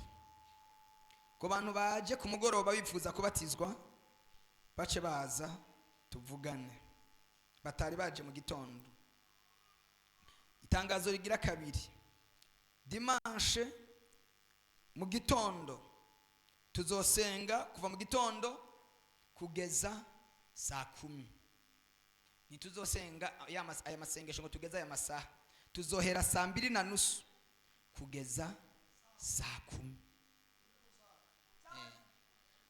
Ko bantu baje ku mugoroba bifuza kubatizwa bace baza tuvugane, batari baje mu gitondo. Itangazo rigira kabiri, dimanche mu gitondo tuzosenga kuva mu gitondo kugeza saa 10. Nituzosenga aya masengesho ngo tugeza aya masaha, tuzohera saa 2:30 kugeza saa 10.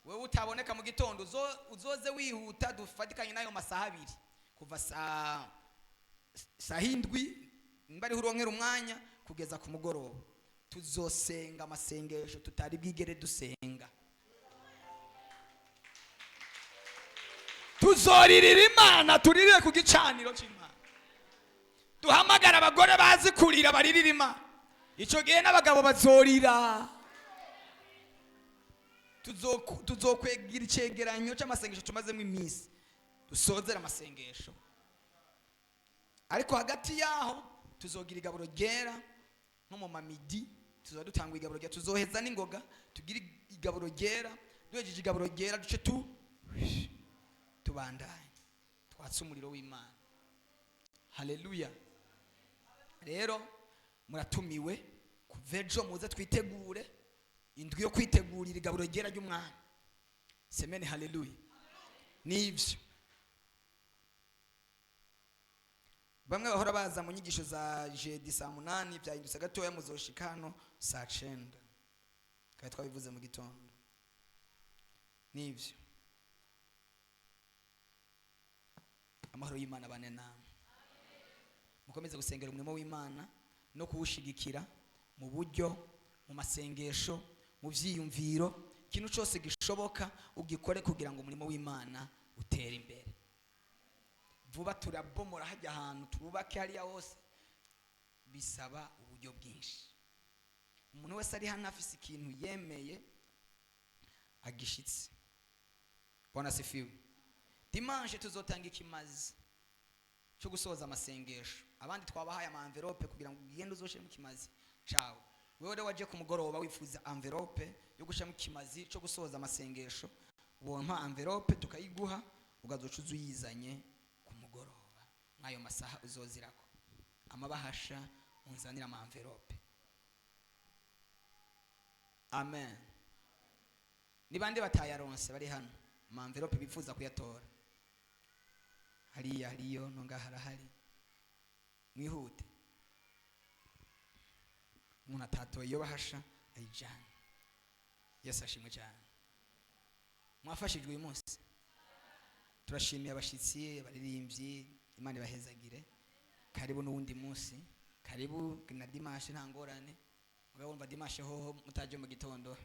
Wewe utaboneka mu gitondo uzoze wihuta, dufatikanye nayo masaha 2 kuva saa 7 mbari huronkera umwanya kugeza ku mugoroba. Tuzosenga amasengesho tutari bwigere dusenga. tuzoririra Imana, turirire ku gicaniro cy'Imana. Duhamagara abagore bazi kurira baririra Imana. Icyo gihe n'abagabo bazorira. Tuzokwegira icegeranyo cy'amasengesho tumazemo iminsi, dusozera amasengesho. Ariko hagati yaho tuzogira igaburo ryera, nko mu mamidi tuzoba dutanga igaburo ryera, tuzoheza n'ingoga tugira igaburo ryera. Duhejeje igaburo ryera duce tubandanye twatse umuriro w'Imana. Haleluya. Rero muratumiwe kuvejo, muze twitegure indwi yo kwitegurira igaburo ryera ry'umwami. Semene haleluya. Nivyo bamwe bahora baza mu nyigisho za jeudi saa 8 byahindutse gatoya, muzoshika hano saa 9 kandi twabivuze mu gitondo. Nivyo amahoro y'Imana bane namwe. Mukomeze gusengera umurimo w'Imana no kuwushigikira mu buryo, mu masengesho, mu vyiyumviro, ikintu cyose gishoboka ugikore kugira ngo umurimo w'Imana utere imbere. Vuba turabomora hajya ahantu turubake hariya hose, bisaba uburyo bwinshi. Umuntu wese ari hano afise ikintu yemeye agishitse. Bwana sifiwe. Dimanche tuzotanga ikimazi cyo gusoza amasengesho. Abandi twabahaye ama envelope kugira ngo ugende uzoshe mu kimazi cawe. Wewe waje ku mugoroba wifuza envelope yo gusha mu kimazi cyo gusoza amasengesho, wonka envelope tukayiguha, ugazoca uzuyizanye ku mugoroba. Mwayo masaha uzozirako amabahasha, unzanira ama envelope. Amen. Ni bande batayaronse bari hano ama envelope bifuza kuyatora? Hariyo nonga harahari. Mwihute. Umuntu atatoye iyo bahasha ayijana. Yesu ashimwe cyane. Mwafashijwe uyu munsi. Turashimiye abashitsi, abaririmbyi, Imana ibahezagire. Karibu n'uwundi munsi. Karibu na dimanche nta ngorane. Mugabumva dimanche hoho mutaje mu gitondo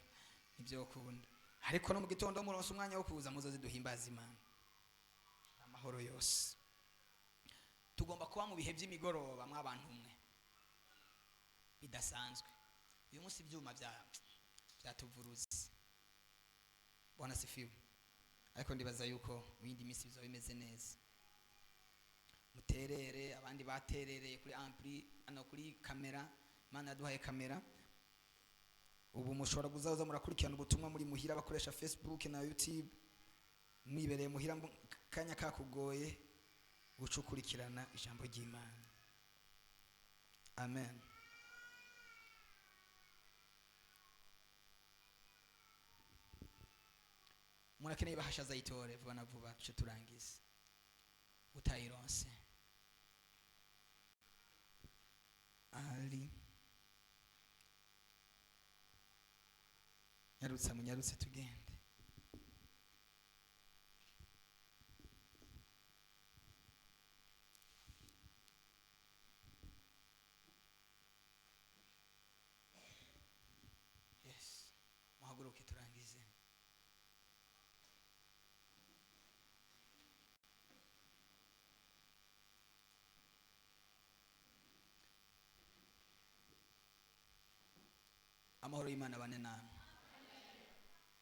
nibyo kunda. Ariko no mu gitondo muronse umwanya wo kuza muzozi duhimbaza Imana. Amahoro yose. Tugomba kuba mu bihe by'imigoroba mw'abantu umwe bidasanzwe. Uyu munsi ibyuma byatuvuruze. Bwana sifiwe. Ariko ndibaza yuko mu yindi minsi bizoba bimeze neza. Muterere, abandi baterereye kuri ampli, ano kuri kamera, Imana yaduhaye kamera. Ubu mushobora kuzaza murakurikirana ubutumwa muri muhira bakoresha Facebook na YouTube. Mwibereye muhira kanya kakugoye gucukurikirana ijambo ry'Imana. Amen. Murakeneye bahasha zayitore vuba na vuba cyo turangiza. Utayironse ali nyarutse tugende. Yes, muhaguruke turangize. Amahoro y'Imana bane namwe.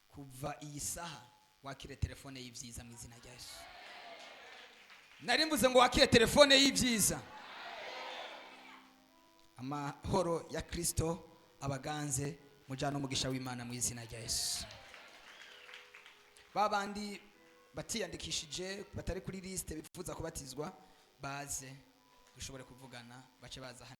Kuva iyi saha wakire telefone y'ivyiza mu izina rya Yesu. Narimbuze ngo wakire telefone y'ivyiza. Amahoro ya Kristo abaganze mujana umugisha w'Imana mu izina rya Yesu. Babandi batiyandikishije batari kuri liste bifuza kubatizwa baze dushobore kuvugana bace baza.